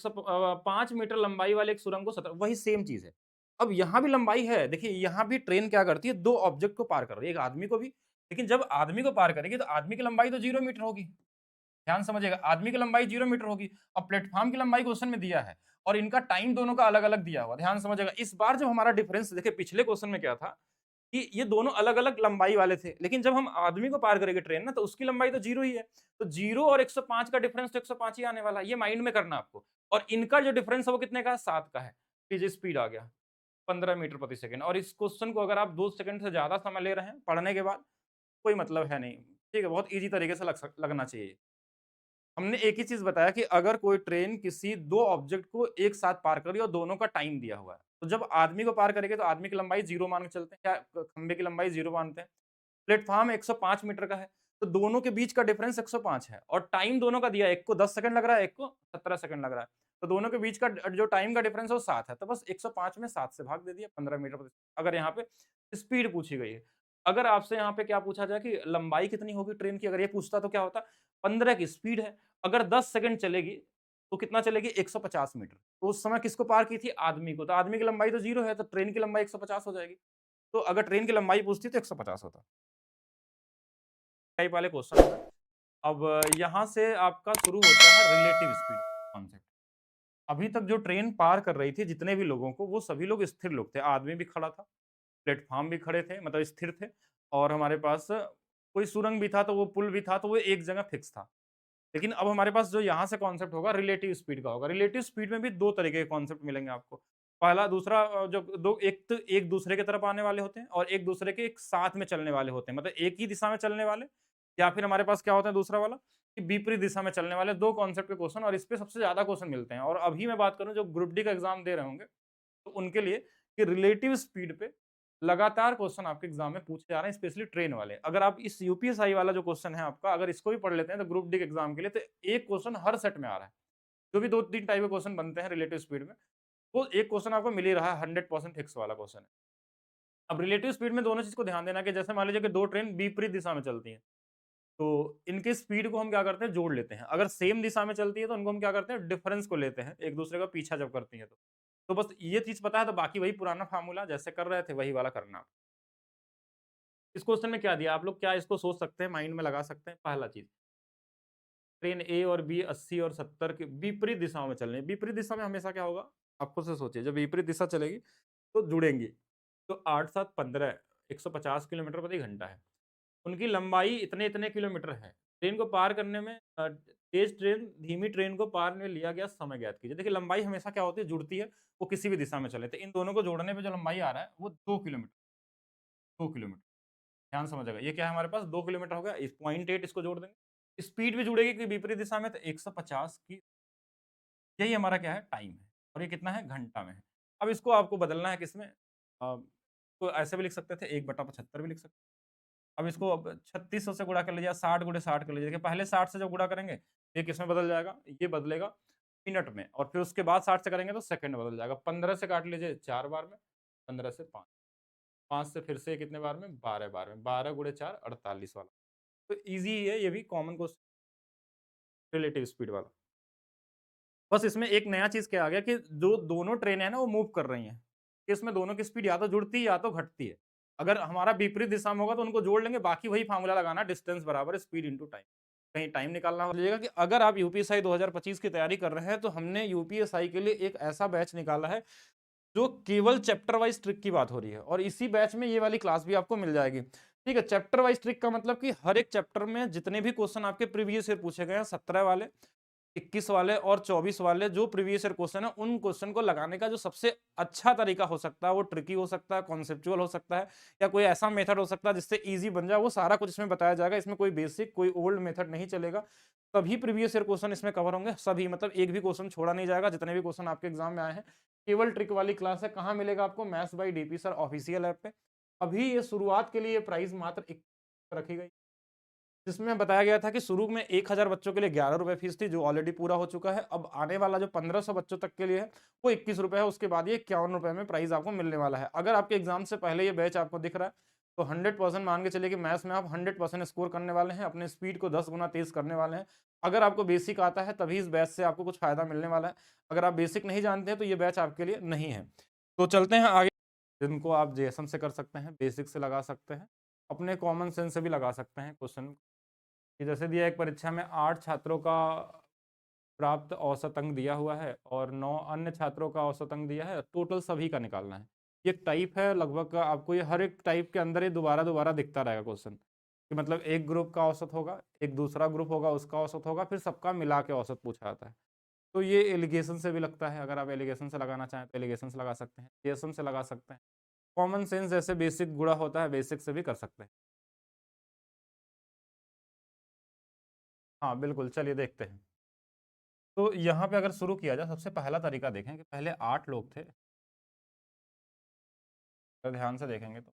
5 मीटर लंबाई वाले एक सुरंग को 17, वही सेम चीज़ है। अब यहाँ भी लंबाई है, देखिए यहाँ भी ट्रेन क्या करती है, 2 ऑब्जेक्ट को पार कर रही है, एक आदमी को भी। लेकिन जब आदमी को पार करेगी तो आदमी की लंबाई तो 0 मीटर होगी। ध्यान समझिएगा, आदमी की लंबाई 0 मीटर होगी और प्लेटफ़ॉर्म की लंबाई क्वेश्चन में दिया है और इनका टाइम दोनों का अलग-अलग दिया हुआ है। ध्यान समझिएगा, इस बार जब हमारा डिफरेंस देखिए पिछले क्वेश्चन में क्या था कि ये दोनों अलग-अलग लंबाई वाले थे, लेकिन जब हम आदमी को पार करेंगे ट्रेन ना तो उसकी लंबाई तो 0 ही है। तो 0 और 105 का डिफरेंस तो 105 ही आने वाला है, ये माइंड में करना आपको। और इनका जो डिफरेंस है वो कितने का है? 7 का है। ये स्पीड आ गया 15 मीटर प्रति सेकंड। और इस क्वेश्चन को अगर आप 2 सेकंड से ज़्यादा समय ले रहे हैं पढ़ने के बाद, कोई मतलब है नहीं। ठीक है, बहुत ईज़ी तरीके से लगना चाहिए। हमने एक ही चीज़ बताया कि अगर कोई ट्रेन किसी 2 ऑब्जेक्ट को एक साथ पार कर रही है और दोनों का टाइम दिया हुआ है, तो जब आदमी को पार करेगी तो आदमी की लंबाई 0 मान के चलते हैं, क्या खंबे की लंबाई 0 मानते हैं। प्लेटफ़ॉर्म 105 मीटर का है, तो दोनों के बीच का डिफरेंस 105 है और टाइम दोनों का दिया है, एक को 10 सेकंड लग रहा है, एक को 17 सेकंड लग रहा है। तो दोनों के बीच का जो टाइम का डिफरेंस है वो 7 है, तो बस 105 में 7 से भाग दे दिया, 15 मीटर प्रति, अगर यहाँ पे स्पीड पूछी गई है। अगर आपसे यहाँ पे क्या पूछा जाए कि लंबाई कितनी होगी ट्रेन की, अगर ये पूछता तो क्या होता? 15 की स्पीड है, अगर 10 सेकंड चलेगी, तो कितना चलेगी? 150 मीटर। तो उस समय किसको पार की थी? आदमी को। तो आदमी की लंबाई तो 0 है, तो ट्रेन की लंबाई 150 हो जाएगी। तो अगर ट्रेन की लंबाई पूछती तो 150 होता। टाइप वाले क्वेश्चन हो गए। अब यहाँ से आपका शुरू होता है रिलेटिव स्पीड कॉन्सेप्ट। अभी तक जो ट्रेन पार कर रही थी जितने भी लोगों को, वो सभी लोग स्थिर लोग थे। आदमी भी खड़ा था, प्लेटफ़ॉर्म भी खड़े थे, मतलब स्थिर थे और हमारे पास कोई सुरंग भी था, तो वो पुल भी था, तो वो एक जगह फिक्स था। लेकिन अब हमारे पास जो यहाँ से कॉन्सेप्ट होगा रिलेटिव स्पीड का होगा। रिलेटिव स्पीड में भी 2 तरीके के कॉन्सेप्ट मिलेंगे आपको। पहला, दूसरा जो दो, एक तो एक दूसरे की तरफ आने वाले होते हैं और एक दूसरे के एक साथ में चलने वाले होते हैं। मतलब एक ही दिशा में चलने वाले, या फिर हमारे पास क्या होता है दूसरा वाला कि विपरीत दिशा में चलने वाले। 2 कॉन्सेप्ट के क्वेश्चन और इस पे सबसे ज़्यादा क्वेश्चन मिलते हैं। और अभी मैं बात करूँ जो ग्रुप डी का एग्ज़ाम दे रहे होंगे, तो उनके लिए कि रिलेटिव स्पीड पे लगातार क्वेश्चन आपके एग्जाम में पूछे जा रहे हैं, स्पेशली ट्रेन वाले। अगर आप इस यूपीएसआई वाला जो क्वेश्चन है आपका, अगर इसको भी पढ़ लेते हैं तो ग्रुप डी के एग्जाम के लिए, तो एक क्वेश्चन हर सेट में आ रहा है। जो भी 2-3 टाइप के क्वेश्चन बनते हैं रिलेटिव स्पीड में, वो एक क्वेश्चन आपको मिल ही रहा है, 100% फिक्स वाला क्वेश्चन है। अब रिलेटिव स्पीड में दोनों चीज को ध्यान देना कि जैसे मान लीजिए कि 2 ट्रेन विपरीत दिशा में चलती हैं, तो इनके स्पीड को हम क्या करते हैं? जोड़ लेते हैं। अगर सेम दिशा में चलती है तो उनको हम क्या करते हैं? डिफरेंस को लेते हैं, एक दूसरे का पीछा जब करती है तो। तो बस ये चीज पता है तो बाकी वही पुराना फार्मूला जैसे कर रहे थे वही वाला करना। इस क्वेश्चन में क्या दिया? आप लोग क्या इसको सोच सकते हैं, माइंड में लगा सकते हैं? पहला चीज़, ट्रेन ए और बी 80 और 70 के विपरीत दिशाओं में चल रही है। विपरीत दिशा में हमेशा क्या होगा? आप खुद से सोचिए, जब विपरीत दिशा चलेगी तो जुड़ेंगी। तो 8, 7, 15 150 किलोमीटर प्रति घंटा है। उनकी लंबाई इतने-इतने किलोमीटर है। ट्रेन को पार करने में तेज़ ट्रेन धीमी ट्रेन को पार में लिया गया समय ज्ञात कीजिए। देखिए लंबाई हमेशा क्या होती है? जुड़ती है, वो किसी भी दिशा में चले। तो इन दोनों को जोड़ने पे जो लंबाई आ रहा है वो 2 किलोमीटर, 2 किलोमीटर। ध्यान समझिएगा, ये क्या है हमारे पास? 2 किलोमीटर हो गया, इस 0.8 इसको जोड़ देंगे। स्पीड भी जुड़ेगी कि विपरीत दिशा में, तो 150 की, यही हमारा क्या है? टाइम है। और ये कितना है? घंटा में है। अब इसको आपको बदलना है किसमें? तो ऐसे भी लिख सकते थे, 1/75 भी लिख सकते हैं। अब इसको अब 3600 से गुणा कर लीजिए, 60 गुणे 60 कर लीजिए। देखिए पहले 60 से जब गुणा करेंगे, ये किसमें बदल जाएगा? ये बदलेगा मिनट में, और फिर उसके बाद 60 से करेंगे तो सेकंड में बदल जाएगा। 15 से काट लीजिए 4 बार में, 15 से 5, 5 से फिर से कितने बार में? 12 बार में, 12 गुणे 4 48 वाला। तो ईज़ी है, ये भी कॉमन क्वेश्चन, रिलेटिव स्पीड वाला। बस इसमें एक नया चीज़ क्या आ गया कि जो दोनों ट्रेनें हैं ना वो मूव कर रही हैं। इसमें दोनों की स्पीड या तो जुड़ती है या तो घटती है। अगर हमारा विपरीत दिशा में होगा तो उनको जोड़ लेंगे, बाकी वही फार्मूला लगाना, डिस्टेंस बराबर स्पीड इंटू टाइम। कहीं टाइम निकालना हो जाएगा कि अगर आप यूपीएसआई 2025 की तैयारी कर रहे हैं तो हमने यूपीएसआई के लिए एक ऐसा बैच निकाला है जो केवल चैप्टर वाइज ट्रिक की बात हो रही है, और इसी बैच में ये वाली क्लास भी आपको मिल जाएगी। ठीक है, चैप्टर वाइज ट्रिक का मतलब कि हर एक चैप्टर में जितने भी क्वेश्चन आपके प्रीवियस ईयर पूछे गए हैं, 17 वाले, 21 वाले और 24 वाले जो प्रीवियस ईयर क्वेश्चन है, उन क्वेश्चन को लगाने का जो सबसे अच्छा तरीका हो सकता है, वो ट्रिकी हो सकता है, कॉन्सेप्चुअल हो सकता है, या कोई ऐसा मेथड हो सकता है जिससे इजी बन जाए, वो सारा कुछ इसमें बताया जाएगा। इसमें कोई बेसिक, कोई ओल्ड मेथड नहीं चलेगा। सभी प्रीवियस ईयर क्वेश्चन इसमें कवर होंगे, सभी, मतलब एक भी क्वेश्चन छोड़ा नहीं जाएगा, जितने भी क्वेश्चन आपके एग्जाम में आए हैं। केवल ट्रिक वाली क्लास है। कहाँ मिलेगा आपको? Maths by DP sir official app पे। अभी ये शुरुआत के लिए प्राइस मात्र 21 रखी गई, जिसमें बताया गया था कि शुरू में 1000 बच्चों के लिए 11 रुपए फीस थी, जो ऑलरेडी पूरा हो चुका है। अब आने वाला जो 1500 बच्चों तक के लिए है वो 21 रुपए है। उसके बाद ये 51 रुपए में प्राइस आपको मिलने वाला है। अगर आपके एग्जाम से पहले ये बैच आपको दिख रहा है तो 100% मान के चलिए कि मैथ्स में आप 100% स्कोर करने वाले हैं, अपने स्पीड को 10 गुना तेज करने वाले हैं। अगर आपको बेसिक आता है तभी इस बैच से आपको कुछ फायदा मिलने वाला है। अगर आप बेसिक नहीं जानते हैं तो ये बैच आपके लिए नहीं है। तो चलते हैं आगे। जिनको आप जेएसएम से कर सकते हैं, बेसिक से लगा सकते हैं, अपने कॉमन सेंस से भी लगा सकते हैं क्वेश्चन। कि जैसे दिया एक परीक्षा में 8 छात्रों का प्राप्त औसत अंक दिया हुआ है और 9 अन्य छात्रों का औसत अंक दिया है, टोटल सभी का निकालना है। ये एक टाइप है, लगभग आपको ये हर एक टाइप के अंदर ये दोबारा दोबारा दिखता रहेगा क्वेश्चन, कि मतलब एक ग्रुप का औसत होगा, एक दूसरा ग्रुप होगा, उसका औसत होगा, फिर सबका मिला के औसत पूछा जाता है। तो ये एलिगेशन से भी लगता है, अगर आप एलिगेशन से लगाना चाहें तो एलिगेशन से लगा सकते हैं, जेएसएम से लगा सकते हैं। कॉमन सेंस जैसे बेसिक गुणा होता है, बेसिक से भी कर सकते हैं। हाँ बिल्कुल, चलिए देखते हैं। तो यहाँ पे अगर शुरू किया जाए, सबसे पहला तरीका देखें कि पहले 8 लोग थे। तो ध्यान से देखेंगे तो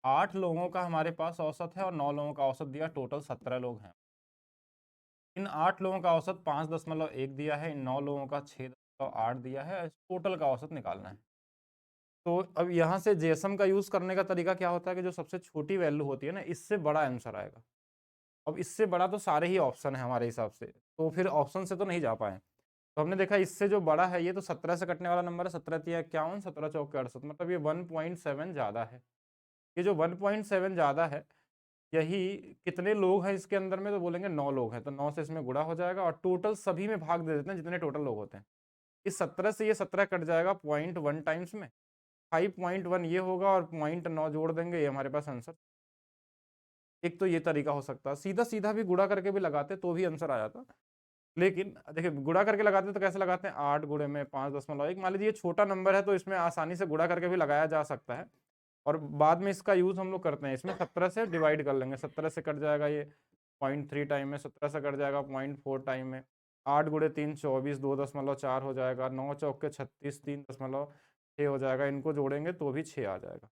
8 लोगों का हमारे पास औसत है और 9 लोगों का औसत दिया, टोटल 17 लोग हैं। इन 8 लोगों का औसत 5.1 दिया है, इन 9 लोगों का 6.8 दिया है, टोटल का औसत निकालना है। तो अब यहाँ से जेएसएम का यूज करने का तरीका क्या होता है कि जो सबसे छोटी वैल्यू होती है ना, इससे बड़ा आंसर आएगा। अब इससे बड़ा तो सारे ही ऑप्शन है हमारे हिसाब से, तो फिर ऑप्शन से तो नहीं जा पाए। तो हमने देखा इससे जो बड़ा है, ये तो 17 से कटने वाला नंबर है, 17 तिया 51, 17 चौके 68, मतलब ये 1.7 ज्यादा है। ये जो 1.7 ज्यादा है, यही कितने लोग हैं इसके अंदर में, तो बोलेंगे 9 लोग हैं, तो 9 से इसमें गुणा हो जाएगा और टोटल सभी में भाग दे देते हैं जितने टोटल लोग होते हैं। इस 17 से ये 17 कट जाएगा 0.1 टाइम्स में, 5.1 ये होगा और 0.9 जोड़ देंगे, ये हमारे पास आंसर। एक तो ये तरीका हो सकता है, सीधा सीधा भी गुणा करके भी लगाते तो भी आंसर आ जाता। लेकिन देखिए गुणा करके लगाते तो कैसे लगाते हैं, 8 गुणे में 5.1, मान लीजिए ये छोटा नंबर है तो इसमें आसानी से गुणा करके भी लगाया जा सकता है, और बाद में इसका यूज हम लोग करते हैं। इसमें 17 से डिवाइड कर लेंगे, 17 से कट जाएगा ये 0.3 टाइम में, 17 से कट जाएगा 0.4 टाइम में, 8 गुणे 3 24, 2.4 हो जाएगा, 9 चौके 36, 3.6 हो जाएगा, इनको जोड़ेंगे तो भी 6 आ जाएगा।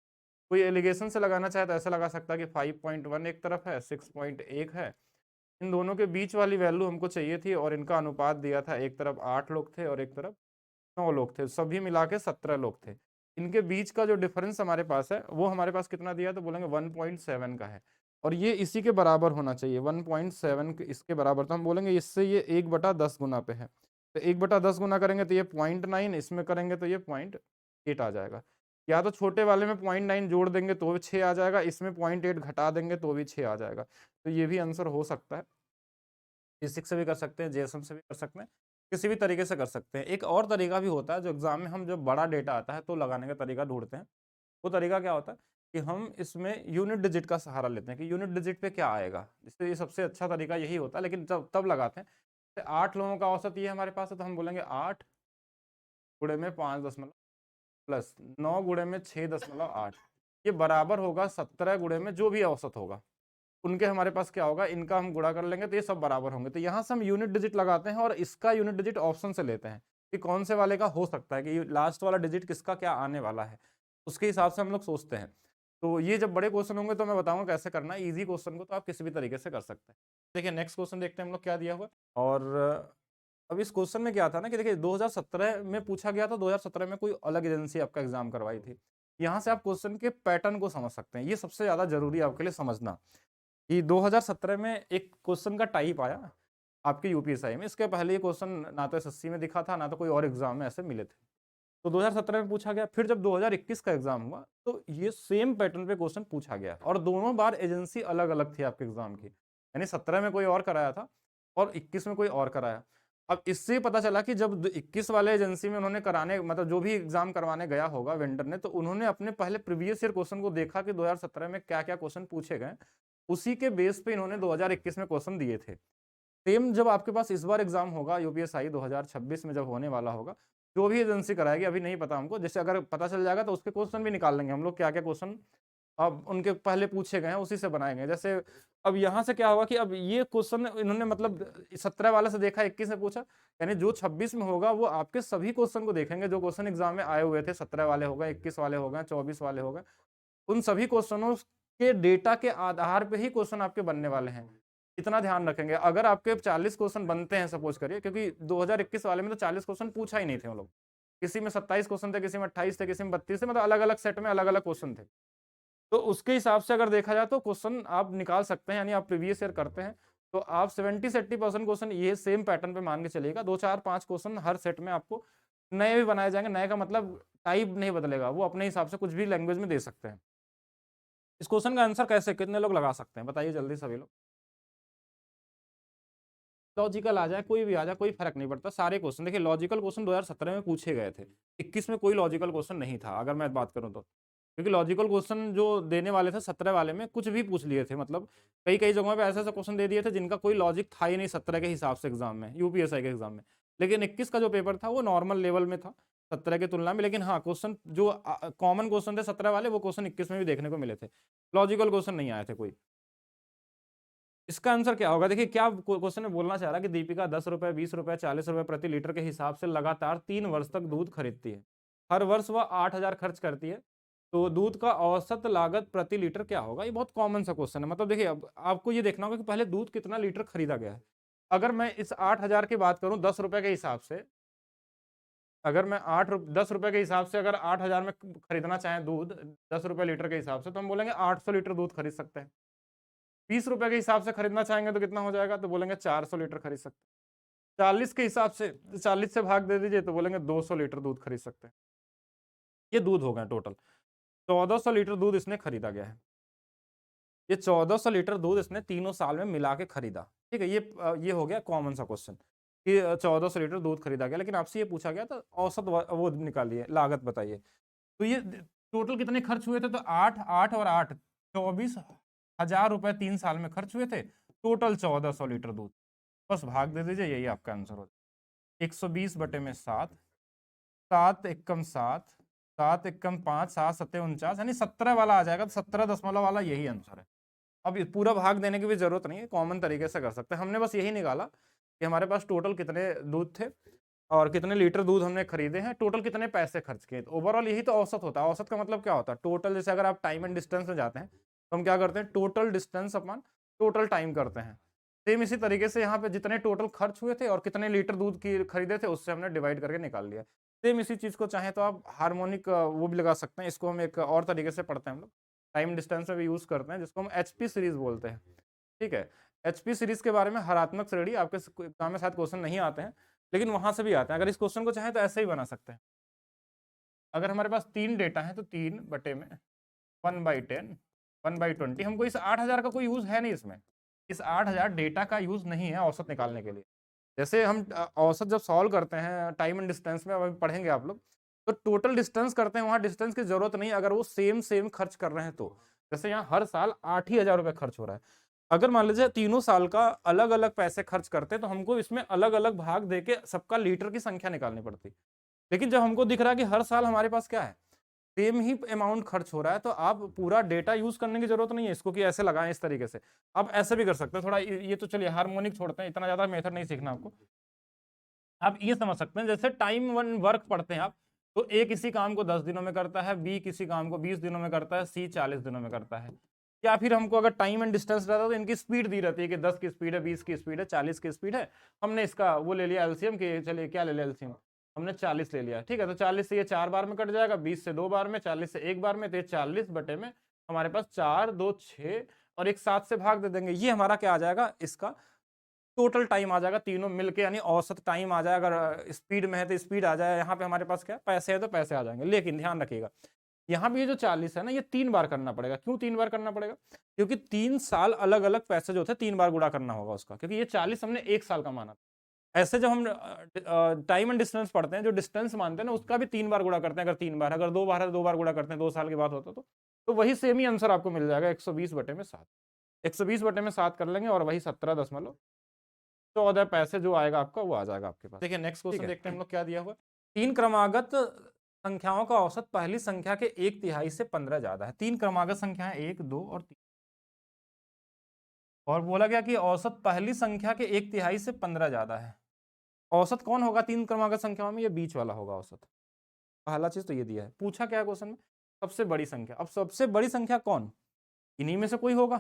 कोई एलिगेशन से लगाना चाहे तो ऐसा लगा सकता है कि 5.1 एक तरफ है, 6.1 है, इन दोनों के बीच वाली वैल्यू हमको चाहिए थी, और इनका अनुपात दिया था, एक तरफ 8 लोग थे और एक तरफ 9 लोग थे, सभी मिला के 17 लोग थे। इनके बीच का जो डिफरेंस हमारे पास है वो हमारे पास कितना दिया, तो बोलेंगे 1.7 का है, और ये इसी के बराबर होना चाहिए, 1.7 इसके बराबर, तो हम बोलेंगे इससे ये 1/10 गुना पे है, तो 1/10 गुना करेंगे तो ये 0.9, इसमें करेंगे तो ये 0.8 आ जाएगा। या तो छोटे वाले में 0.9 जोड़ देंगे तो भी 6 आ जाएगा, इसमें 0.8 घटा देंगे तो भी 6 आ जाएगा। तो ये भी आंसर हो सकता है। फिजिक्स से भी कर सकते हैं, जेएसएम से भी कर सकते हैं, किसी भी तरीके से कर सकते हैं। एक और तरीका भी होता है जो एग्जाम में हम जब बड़ा डेटा आता है तो लगाने का तरीका ढूंढते हैं। वो तरीका क्या होता है कि हम इसमें यूनिट डिजिट का सहारा लेते हैं कि यूनिट डिजिट पे क्या आएगा, इससे ये सबसे अच्छा तरीका यही होता है, लेकिन तब तब लगाते हैं। 8 लोगों का औसत ये हमारे पास है, तो हम बोलेंगे 8 गुणे में 5 दशमलव प्लस 9 गुणे में 6.8, ये बराबर होगा 17 गुणे में जो भी औसत होगा उनके, हमारे पास क्या होगा, इनका हम गुणा कर लेंगे तो ये सब बराबर होंगे। तो यहाँ से हम यूनिट डिजिट लगाते हैं और इसका यूनिट डिजिट ऑप्शन से लेते हैं कि कौन से वाले का हो सकता है, कि लास्ट वाला डिजिट किसका क्या आने वाला है, उसके हिसाब से हम लोग सोचते हैं। तो ये जब बड़े क्वेश्चन होंगे तो मैं बताऊंगा कैसे करना है। इजी क्वेश्चन को तो आप किसी भी तरीके से कर सकते हैं। देखिए नेक्स्ट क्वेश्चन देखते हैं हम लोग क्या दिया हुआ है। और अब इस क्वेश्चन में क्या था ना कि देखिए 2017 में पूछा गया था, 2017 में कोई अलग एजेंसी आपका एग्जाम करवाई थी। यहाँ से आप क्वेश्चन के पैटर्न को समझ सकते हैं, ये सबसे ज्यादा जरूरी है आपके लिए समझना कि 2017 में एक क्वेश्चन का टाइप आया आपके यूपीएसआई में। इसके पहले ये क्वेश्चन ना तो एसएससी में दिखा था, ना तो कोई और एग्जाम में ऐसे मिले थे। तो 2017 में पूछा गया। फिर जब 2021 का एग्जाम हुआ तो ये सेम पैटर्न पे क्वेश्चन पूछा गया, और दोनों बार एजेंसी अलग अलग थी आपके एग्जाम की, यानी 17 में कोई और कराया था और 21 में कोई और कराया। अब इससे पता चला कि जब 21 वाले एजेंसी में उन्होंने कराने, मतलब जो भी एग्जाम करवाने गया होगा वेंडर ने, तो उन्होंने अपने पहले प्रीवियस ईयर क्वेश्चन को देखा कि 2017 में क्या क्या क्वेश्चन पूछे गए, उसी के बेस पे इन्होंने 2021 में क्वेश्चन दिए थे। सेम जब आपके पास इस बार एग्जाम होगा यूपीएसआई 2026 में जब होने वाला होगा, जो भी एजेंसी कराएगी अभी नहीं पता हमको, जैसे अगर पता चल जाएगा तो उसके क्वेश्चन भी निकाल लेंगे हम लोग, क्या क्या क्वेश्चन अब उनके पहले पूछे गए हैं उसी से बनाएंगे। जैसे अब यहाँ से क्या होगा कि अब ये क्वेश्चन इन्होंने मतलब 17 वाले से देखा, 21 में पूछा, यानी जो 26 में होगा वो आपके सभी क्वेश्चन को देखेंगे जो क्वेश्चन एग्जाम में आए हुए थे। 17 वाले हो गए, 21 वाले हो गए, 24 वाले हो गए, उन सभी क्वेश्चनों के डेटा के आधार पे ही क्वेश्चन आपके बनने वाले हैं। इतना ध्यान रखेंगे। अगर आपके 40 क्वेश्चन बनते हैं सपोज करिए, क्योंकि 2021 वाले में तो 40 क्वेश्चन पूछा ही नहीं थे हम लोग, किसी में 27 क्वेश्चन थे, किसी में 28 थे, किसी में 32 थे, मतलब अलग अलग सेट में अलग अलग क्वेश्चन थे। तो उसके हिसाब से अगर देखा जाए तो क्वेश्चन आप निकाल सकते हैं, यानी आप प्रीवियस ईयर करते हैं तो आप 70 से 80% क्वेश्चन ये सेम पैटर्न पे मान के चलिएगा। 2 4 5 क्वेश्चन हर सेट में आपको नए भी बनाए जाएंगे। नए का मतलब टाइप नहीं बदलेगा, वो अपने हिसाब से कुछ भी लैंग्वेज में दे सकते हैं। इस क्वेश्चन का आंसर कैसे, कितने लोग लगा सकते हैं बताइए जल्दी सभी लोग। लॉजिकल आ जाए, कोई भी आ जाए, कोई फर्क नहीं पड़ता। सारे क्वेश्चन देखिए, लॉजिकल क्वेश्चन 2017 में पूछे गए थे, 21 में कोई लॉजिकल क्वेश्चन नहीं था अगर मैं बात करूं तो, क्योंकि लॉजिकल क्वेश्चन जो देने वाले थे 17 वाले में कुछ भी पूछ लिए थे, मतलब कई कई जगहों पे ऐसे ऐसे क्वेश्चन दे दिए थे जिनका कोई लॉजिक था ही नहीं 17 के हिसाब से एग्जाम में, यूपीएसआई के एग्जाम में। लेकिन 21 का जो पेपर था वो नॉर्मल लेवल में था 17 की तुलना में, लेकिन हाँ क्वेश्चन जो कॉमन क्वेश्चन थे 17 वाले वो क्वेश्चन 21 में भी देखने को मिले थे, लॉजिकल क्वेश्चन नहीं आए थे कोई। इसका आंसर क्या होगा, देखिए क्या क्वेश्चन में बोलना चाह रहा है कि दीपिका 10 रुपए, 20 रुपए, 40 रुपए प्रति लीटर के हिसाब से लगातार 3 वर्ष तक दूध खरीदती है। हर वर्ष वह 8,000 खर्च करती है, तो दूध का औसत लागत प्रति लीटर क्या होगा। ये बहुत कॉमन सा क्वेश्चन है। मतलब देखिए अब आपको ये देखना होगा कि पहले दूध कितना लीटर खरीदा गया है। अगर मैं इस 8,000 की बात करूं 10 रुपए के हिसाब से, अगर मैं 10 रुपए के हिसाब से अगर 8,000 में खरीदना चाहें दूध 10 रुपए लीटर के हिसाब से, तो हम बोलेंगे 800 लीटर दूध खरीद सकते हैं। 20 रुपए के हिसाब से खरीदना चाहेंगे तो कितना हो जाएगा, तो बोलेंगे 400 लीटर खरीद सकते हैं। 40 के हिसाब से 40 से भाग दे दीजिए तो बोलेंगे 200 लीटर दूध खरीद सकते हैं। ये दूध हो गया टोटल 1400 लीटर दूध इसने खरीदा गया है। ये 1400 लीटर दूध इसने तीनों साल में मिला के खरीदा। ठीक है, ये हो गया कॉमन सा क्वेश्चन कि 1400 लीटर दूध खरीदा गया। लेकिन आपसे ये पूछा गया तो औसत वो निकालिए, लागत बताइए। तो ये टोटल कितने खर्च हुए थे, तो 8 8 और 8 24,000 रुपए 3 साल में खर्च हुए थे। टोटल 1400 लीटर दूध, बस भाग दे दीजिए, यही आपका आंसर हो जाए। 120 बटे में 7, 7 एकम 7, 7 एकम 5, 7 सत्ते 49, यानी 17 वाला आ जाएगा। तो 17 वाला यही आंसर है। अब पूरा भाग देने की भी जरूरत नहीं है, कॉमन तरीके से कर सकते हैं। हमने बस यही निकाला कि हमारे पास टोटल कितने दूध थे और कितने लीटर दूध हमने खरीदे हैं, टोटल कितने पैसे खर्च किए। तो ओवरऑल यही तो औसत होता है। औसत का मतलब क्या होता है, टोटल, जैसे अगर आप टाइम एंड डिस्टेंस में जाते हैं तो हम क्या करते हैं, total distance upon total time करते हैं। सेम इसी तरीके से यहाँ पे जितने टोटल खर्च हुए थे और कितने लीटर दूध की खरीदे थे उससे हमने डिवाइड करके निकाल लिया। सेम इसी चीज को चाहे तो आप हार्मोनिक वो भी लगा सकते हैं। इसको हम एक और तरीके से पढ़ते हैं हम लोग, टाइम डिस्टेंस में भी यूज करते हैं, जिसको हम एचपी सीरीज बोलते हैं। ठीक है, एचपी सीरीज के बारे में हरात्मक श्रेणी आपके एग्जाम में शायद क्वेश्चन नहीं आते हैं, लेकिन वहां से भी आते हैं। अगर इस क्वेश्चन को चाहे तो ऐसे ही बना सकते हैं। अगर हमारे पास 3 डेटा है तो 3 बटे में 1/10, 1/20। हमको इस 8,000 का कोई यूज है नहीं इसमें, इस 8,000 डेटा का यूज नहीं है औसत निकालने के लिए। जैसे हम औसत जब सॉल्व करते हैं टाइम एंड डिस्टेंस में, अब पढ़ेंगे आप लोग, तो टोटल डिस्टेंस करते हैं, वहां डिस्टेंस की जरूरत नहीं अगर वो सेम खर्च कर रहे हैं तो। जैसे यहाँ हर साल 8,000 रुपए खर्च हो रहा है, अगर मान लीजिए तीनों साल का अलग अलग पैसे खर्च करते तो हमको इसमें अलग अलग भाग देके सबका लीटर की संख्या निकालनी पड़ती। लेकिन जब हमको दिख रहा है कि हर साल हमारे पास क्या है, सेम ही अमाउंट खर्च हो रहा है, तो आप पूरा डेटा यूज करने की जरूरत नहीं है इसको कि ऐसे लगाएं इस तरीके से। आप ऐसे भी कर सकते हैं थोड़ा, ये तो चलिए हार्मोनिक छोड़ते हैं, इतना ज्यादा मेथड नहीं सीखना आपको। आप ये समझ सकते हैं जैसे टाइम वन वर्क पढ़ते हैं आप, तो ए किसी काम को 10 दिनों में करता है, बी किसी काम को 20 दिनों में करता है, सी 40 दिनों में करता है। या फिर हमको अगर टाइम एंड डिस्टेंस रहता है तो इनकी स्पीड दी रहती है कि 10 की स्पीड है, 20 की स्पीड है, 40 की स्पीड है। हमने इसका वो ले लिया एलसीएम कि चलिए क्या ले लिया एलसीएम, हमने 40 ले लिया। ठीक है, तो 40 से ये 4 बार में कट जाएगा, 20 से 2 बार में, 40 से 1 बार में, तो ये 40 बटे में हमारे पास 4 2 6 और एक 7 से भाग दे देंगे। ये हमारा क्या आ जाएगा, इसका टोटल टाइम आ जाएगा तीनों मिलके, यानी औसत टाइम आ जाएगा। अगर स्पीड में है तो स्पीड आ जाए, यहाँ पे हमारे पास क्या पैसे है तो पैसे आ जाएंगे। लेकिन ध्यान रखिएगा यहाँ पे ये जो 40 है ना, ये 3 बार करना पड़ेगा। क्यों 3 बार करना पड़ेगा? क्योंकि 3 साल अलग अलग पैसे जो थे 3 बार गुणा करना होगा उसका, क्योंकि ये 40 हमने 1 साल का माना था। ऐसे जब हम टाइम एंड डिस्टेंस पढ़ते हैं, जो डिस्टेंस मानते हैं ना उसका भी 3 बार गुणा करते हैं। अगर 3 बार, अगर 2 बार है तो 2 बार गुणा करते हैं, 2 साल के बाद होता तो वही सेम ही आंसर आपको मिल जाएगा 120/7। 120/7 कर लेंगे और वही 17.14 पैसे जो आएगा आपका वो आ जाएगा आपके पास। देखिए नेक्स्ट क्वेश्चन देखते हैं हम लोग क्या दिया हुआ है। 3 क्रमागत संख्याओं का औसत पहली संख्या के 1/3 से 15 ज्यादा है। 3 क्रमागत संख्याएं 1, 2 और 3, और बोला गया कि औसत पहली संख्या के 1/3 से 15 ज्यादा है। औसत कौन होगा 3 क्रमागत संख्याओं में? ये बीच वाला होगा औसत। पहला चीज तो ये दिया है। पूछा क्या है क्वेश्चन में? सबसे बड़ी संख्या। अब सबसे बड़ी संख्या कौन? इन्हीं में से कोई होगा।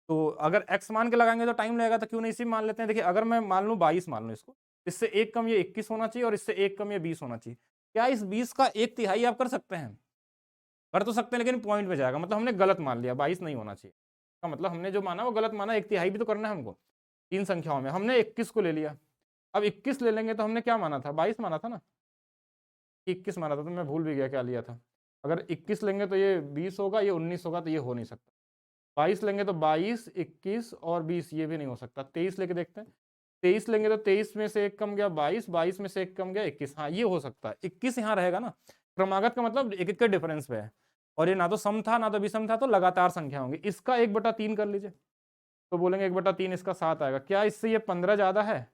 तो अगर x मान के लगाएंगे तो टाइम लगेगा, तो क्यों नहीं इसी मान लेते हैं। देखिए अगर मैं मान लूँ 22 मान लूँ इसको, इससे एक कम ये 21 होना चाहिए और इससे एक कम ये 20 होना चाहिए। क्या इस 20 का 1/3 आप कर सकते हैं? कर तो सकते हैं, लेकिन पॉइंट में जाएगा, मतलब हमने गलत मान लिया, 22 नहीं होना चाहिए। का मतलब हमने जो माना वो गलत माना। 1/3 भी तो करना है हमको। 3 संख्याओं में हमने 21 को ले लिया। अब 21 ले लेंगे तो हमने क्या माना था? 22 माना था ना, 21 माना था, तो मैं भूल भी गया क्या लिया था। अगर 21 लेंगे तो ये 20 होगा, ये 19 होगा, तो ये हो नहीं सकता। 22 लेंगे तो 22, 21 और 20, ये भी नहीं हो सकता। 23 लेके देखते हैं। 23 लेंगे तो 23 में से एक कम गया 22, 22 में से एक कम गया 21। हाँ ये हो सकता है, 21 यहाँ रहेगा ना। क्रमागत का मतलब एक एक के डिफरेंस पे है, और ये ना तो सम था ना तो विषम था, तो लगातार संख्या होंगी। इसका 1/3 कर लीजिए, तो बोलेंगे 1/3 इसका 7 आएगा। क्या इससे ये 15 ज्यादा है?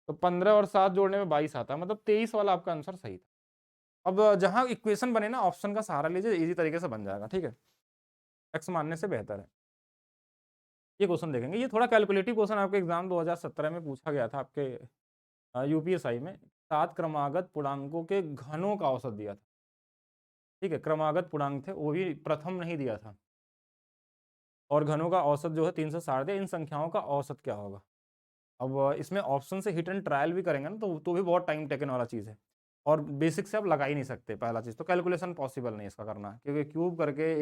तो 15 और 7 जोड़ने में 22 आता है, मतलब 23 वाला आपका आंसर सही था। अब जहां इक्वेशन बने ना, ऑप्शन का सहारा लीजिए, इजी तरीके से बन जाएगा। ठीक है, एक्स मानने से बेहतर है। ये क्वेश्चन देखेंगे, ये थोड़ा कैलकुलेटिव क्वेश्चन आपके एग्जाम 2017 में पूछा गया था आपके यूपीएसआई में। 7 क्रमागत पूर्णांकों के घनों का औसत दिया था। ठीक है, क्रमागत पूर्णांक थे, वो भी प्रथम नहीं दिया था, और घनों का औसत जो है 360 दिया। इन संख्याओं का औसत क्या होगा? अब इसमें ऑप्शन से हिट एंड ट्रायल भी करेंगे ना, तो भी बहुत टाइम टेकन वाला चीज़ है, और बेसिक से आप लगा ही नहीं सकते। पहला चीज़ तो कैलकुलेशन पॉसिबल नहीं इसका करना, क्योंकि क्यूब करके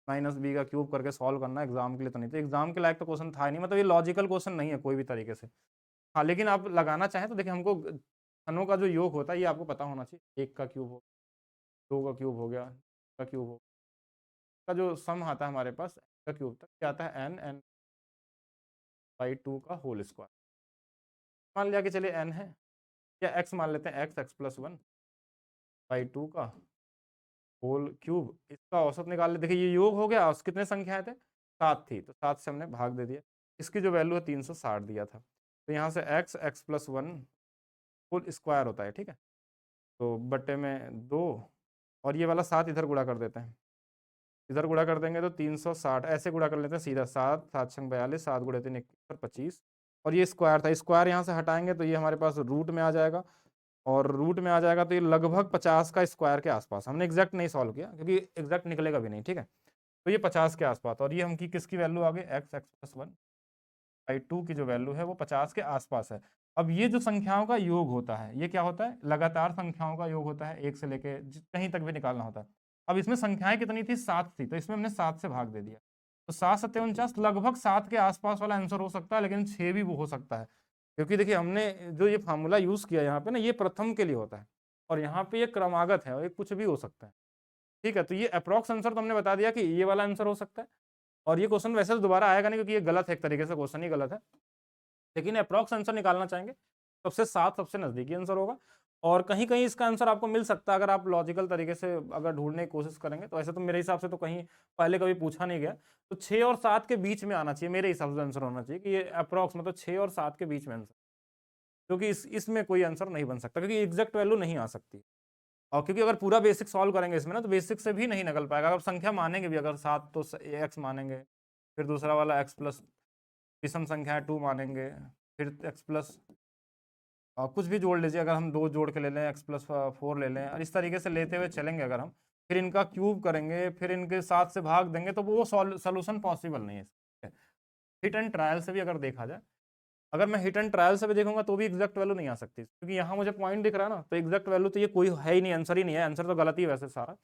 a+b+-b का क्यूब करके सॉल्व करना एग्जाम के लिए तो नहीं, तो एग्जाम के लायक तो क्वेश्चन था ही नहीं, मतलब ये लॉजिकल क्वेश्चन नहीं है कोई भी तरीके से। हाँ लेकिन आप लगाना चाहें तो देखिए, हमको घनों का जो योग होता है ये आपको पता होना चाहिए। 1 का क्यूब हो, 2 का क्यूब हो गया, का क्यूब हो, का जो सम आता है हमारे पास का क्यूब तक क्या आता है? n/2 का होल स्क्वायर। मान लिया कि चलिए n है, या x मान लेते हैं, x+1/2 का होल क्यूब, इसका औसत निकाल ले। देखिए ये योग हो गया, कितने संख्याएं थे? 7 थी, तो 7 से हमने भाग दे दिया। इसकी जो वैल्यू है 360 दिया था, तो यहाँ से x+1 होल स्क्वायर होता है। ठीक है, तो बट्टे में 2, और ये वाला 7 इधर गुणा कर देते हैं। इधर गुणा कर देंगे तो 360, ऐसे गुणा कर लेते हैं सीधा। 7 7 6 42, 7 गुणे 3 21 और 25, और ये स्क्वायर था, स्क्वायर यहाँ से हटाएंगे तो ये हमारे पास रूट में आ जाएगा, और रूट में आ जाएगा तो ये लगभग 50 का स्क्वायर के आसपास। हमने एग्जैक्ट नहीं सॉल्व किया क्योंकि एग्जैक्ट निकलेगा भी नहीं। ठीक है, तो ये 50 के आसपास, और ये हम की किसकी वैल्यू आ गई? x+1/2 की जो वैल्यू है वो 50 के आसपास है। अब ये जो संख्याओं का योग होता है ये क्या होता है? लगातार संख्याओं का योग होता है, 1 से लेके कहीं तक भी निकालना होता है। अब इसमें संख्याएं कितनी थी? 7 थी, तो इसमें हमने 7 से भाग दे दिया, तो 7 7 49, लगभग 7 के आसपास वाला आंसर हो सकता है, लेकिन 6 भी वो हो सकता है, क्योंकि देखिए हमने जो ये फार्मूला यूज किया यहाँ पे ना, ये प्रथम के लिए होता है, और यहाँ पे ये क्रमागत है, और ये कुछ भी हो सकता है। ठीक है, तो ये अप्रॉक्स आंसर तो हमने बता दिया कि ये वाला आंसर हो सकता है, और ये क्वेश्चन वैसे तो दोबारा आएगा नहीं क्योंकि ये गलत है, एक तरीके से क्वेश्चन ही गलत है, लेकिन अप्रॉक्स आंसर निकालना चाहेंगे सबसे 7 सबसे नजदीकी आंसर होगा। और कहीं कहीं इसका आंसर आपको मिल सकता है अगर आप लॉजिकल तरीके से अगर ढूंढने की कोशिश करेंगे, तो ऐसे तो मेरे हिसाब से तो कहीं पहले कभी पूछा नहीं गया, तो 6 और 7 के बीच में आना चाहिए मेरे हिसाब से आंसर होना चाहिए, कि ये अप्रॉक्स मतलब 6 और 7 के बीच में आंसर, क्योंकि इसमें कोई आंसर नहीं बन सकता, क्योंकि एग्जैक्ट वैल्यू नहीं आ सकती। और क्योंकि अगर पूरा बेसिक सॉल्व करेंगे इसमें ना, तो बेसिक से भी नहीं निकल पाएगा। अगर संख्या मानेंगे भी, अगर 7 तो x मानेंगे, फिर दूसरा वाला x प्लस विषम संख्या है 2 मानेंगे, फिर x प्लस कुछ भी जोड़ लीजिए, अगर हम 2 जोड़ के ले लें, x+4 ले लें, और इस तरीके से लेते हुए चलेंगे अगर हम, फिर इनका क्यूब करेंगे, फिर इनके 7 से भाग देंगे, तो वो सोल्यूशन पॉसिबल नहीं है। हिट एंड ट्रायल से भी अगर देखा जाए, अगर मैं हिट एंड ट्रायल से भी देखूंगा तो भी एग्जैक्ट वैल्यू नहीं आ सकती, क्योंकि यहाँ मुझे पॉइंट दिख रहा है ना, तो एग्जैक्ट वैल्यू तो ये कोई है ही नहीं, आंसर ही नहीं है, आंसर तो गलत ही वैसे सारा।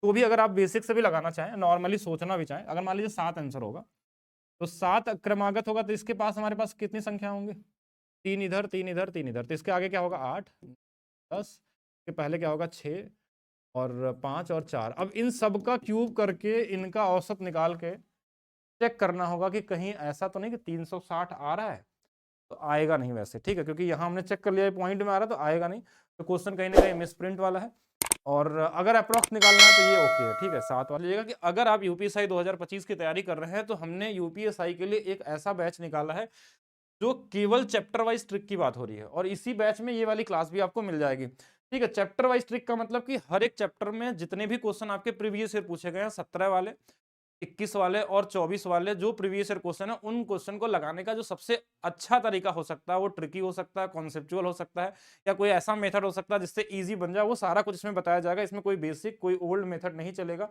तो भी अगर आप बेसिक से भी लगाना चाहें, नॉर्मली सोचना भी चाहें, अगर मान लीजिए 7 आंसर होगा, तो 7 क्रमागत होगा तो इसके पास हमारे पास कितनी संख्या होंगी? 3 इधर 3 इधर 3 इधर, तो इसके आगे क्या होगा? 8 10, के पहले क्या होगा? 6 और 5 और 4। अब इन सब का क्यूब करके इनका औसत निकाल के चेक करना होगा कि कहीं ऐसा तो नहीं कि 360 आ रहा है, तो आएगा नहीं वैसे, ठीक है, क्योंकि यहाँ हमने चेक कर लिया पॉइंट में आ रहा है तो आएगा नहीं, तो क्वेश्चन कहीं ना कहीं मिसप्रिंट वाला है। और अगर अप्रॉक्स निकालना है तो ये ओके है, ठीक है। 7 वाला लीजिएगा कि अगर आप यूपीएसआई 2025 की तैयारी कर रहे हैं तो हमने यूपीएसआई के लिए एक ऐसा बैच निकाला है जो केवल चैप्टर वाइज ट्रिक की बात हो रही है, और इसी बैच में ये वाली क्लास भी आपको मिल जाएगी, ठीक है। चैप्टर वाइज ट्रिक का मतलब कि हर एक चैप्टर में जितने भी क्वेश्चन आपके प्रीवियस ईयर पूछे गए हैं, 17 वाले, 21 वाले और 24 वाले जो प्रीवियस ईयर क्वेश्चन है, उन क्वेश्चन को लगाने का जो सबसे अच्छा तरीका हो सकता है, वो ट्रिकी हो सकता है, कॉन्सेप्चुअल हो सकता है, या कोई ऐसा मेथड हो सकता है जिससे इजी बन जाए, वो सारा कुछ इसमें बताया जाएगा। इसमें कोई बेसिक कोई ओल्ड मेथड नहीं चलेगा,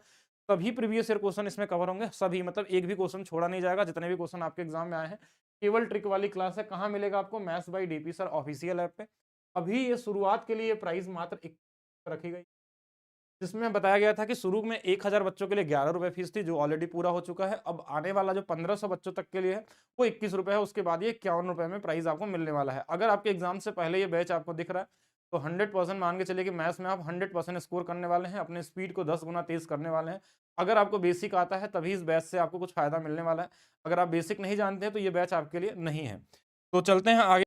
सभी प्रीवियस ईयर क्वेश्चन इसमें कवर होंगे, सभी, मतलब एक भी क्वेश्चन छोड़ा नहीं जाएगा, जितने भी क्वेश्चन आपके एग्जाम में आए हैं। केवल ट्रिक वाली क्लास है। कहाँ मिलेगा आपको? Maths by DP sir official app पे। अभी ये शुरुआत के लिए प्राइस मात्र 21 रखी गई, जिसमें बताया गया था कि शुरू में 1000 बच्चों के लिए 11 रुपए फीस थी, जो ऑलरेडी पूरा हो चुका है। अब आने वाला जो 1500 बच्चों तक के लिए है वो 21 रुपए है, उसके बाद ये 51 रुपए में प्राइस आपको मिलने वाला है। अगर आपके एग्जाम से पहले ये बैच आपको दिख रहा है तो 100% मान के चलिए कि मैथ्स में आप 100% स्कोर करने वाले हैं, अपने स्पीड को 10 गुना तेज करने वाले हैं। अगर आपको बेसिक आता है तभी इस बैच से आपको कुछ फायदा मिलने वाला है, अगर आप बेसिक नहीं जानते हैं तो ये बैच आपके लिए नहीं है। तो चलते हैं आगे।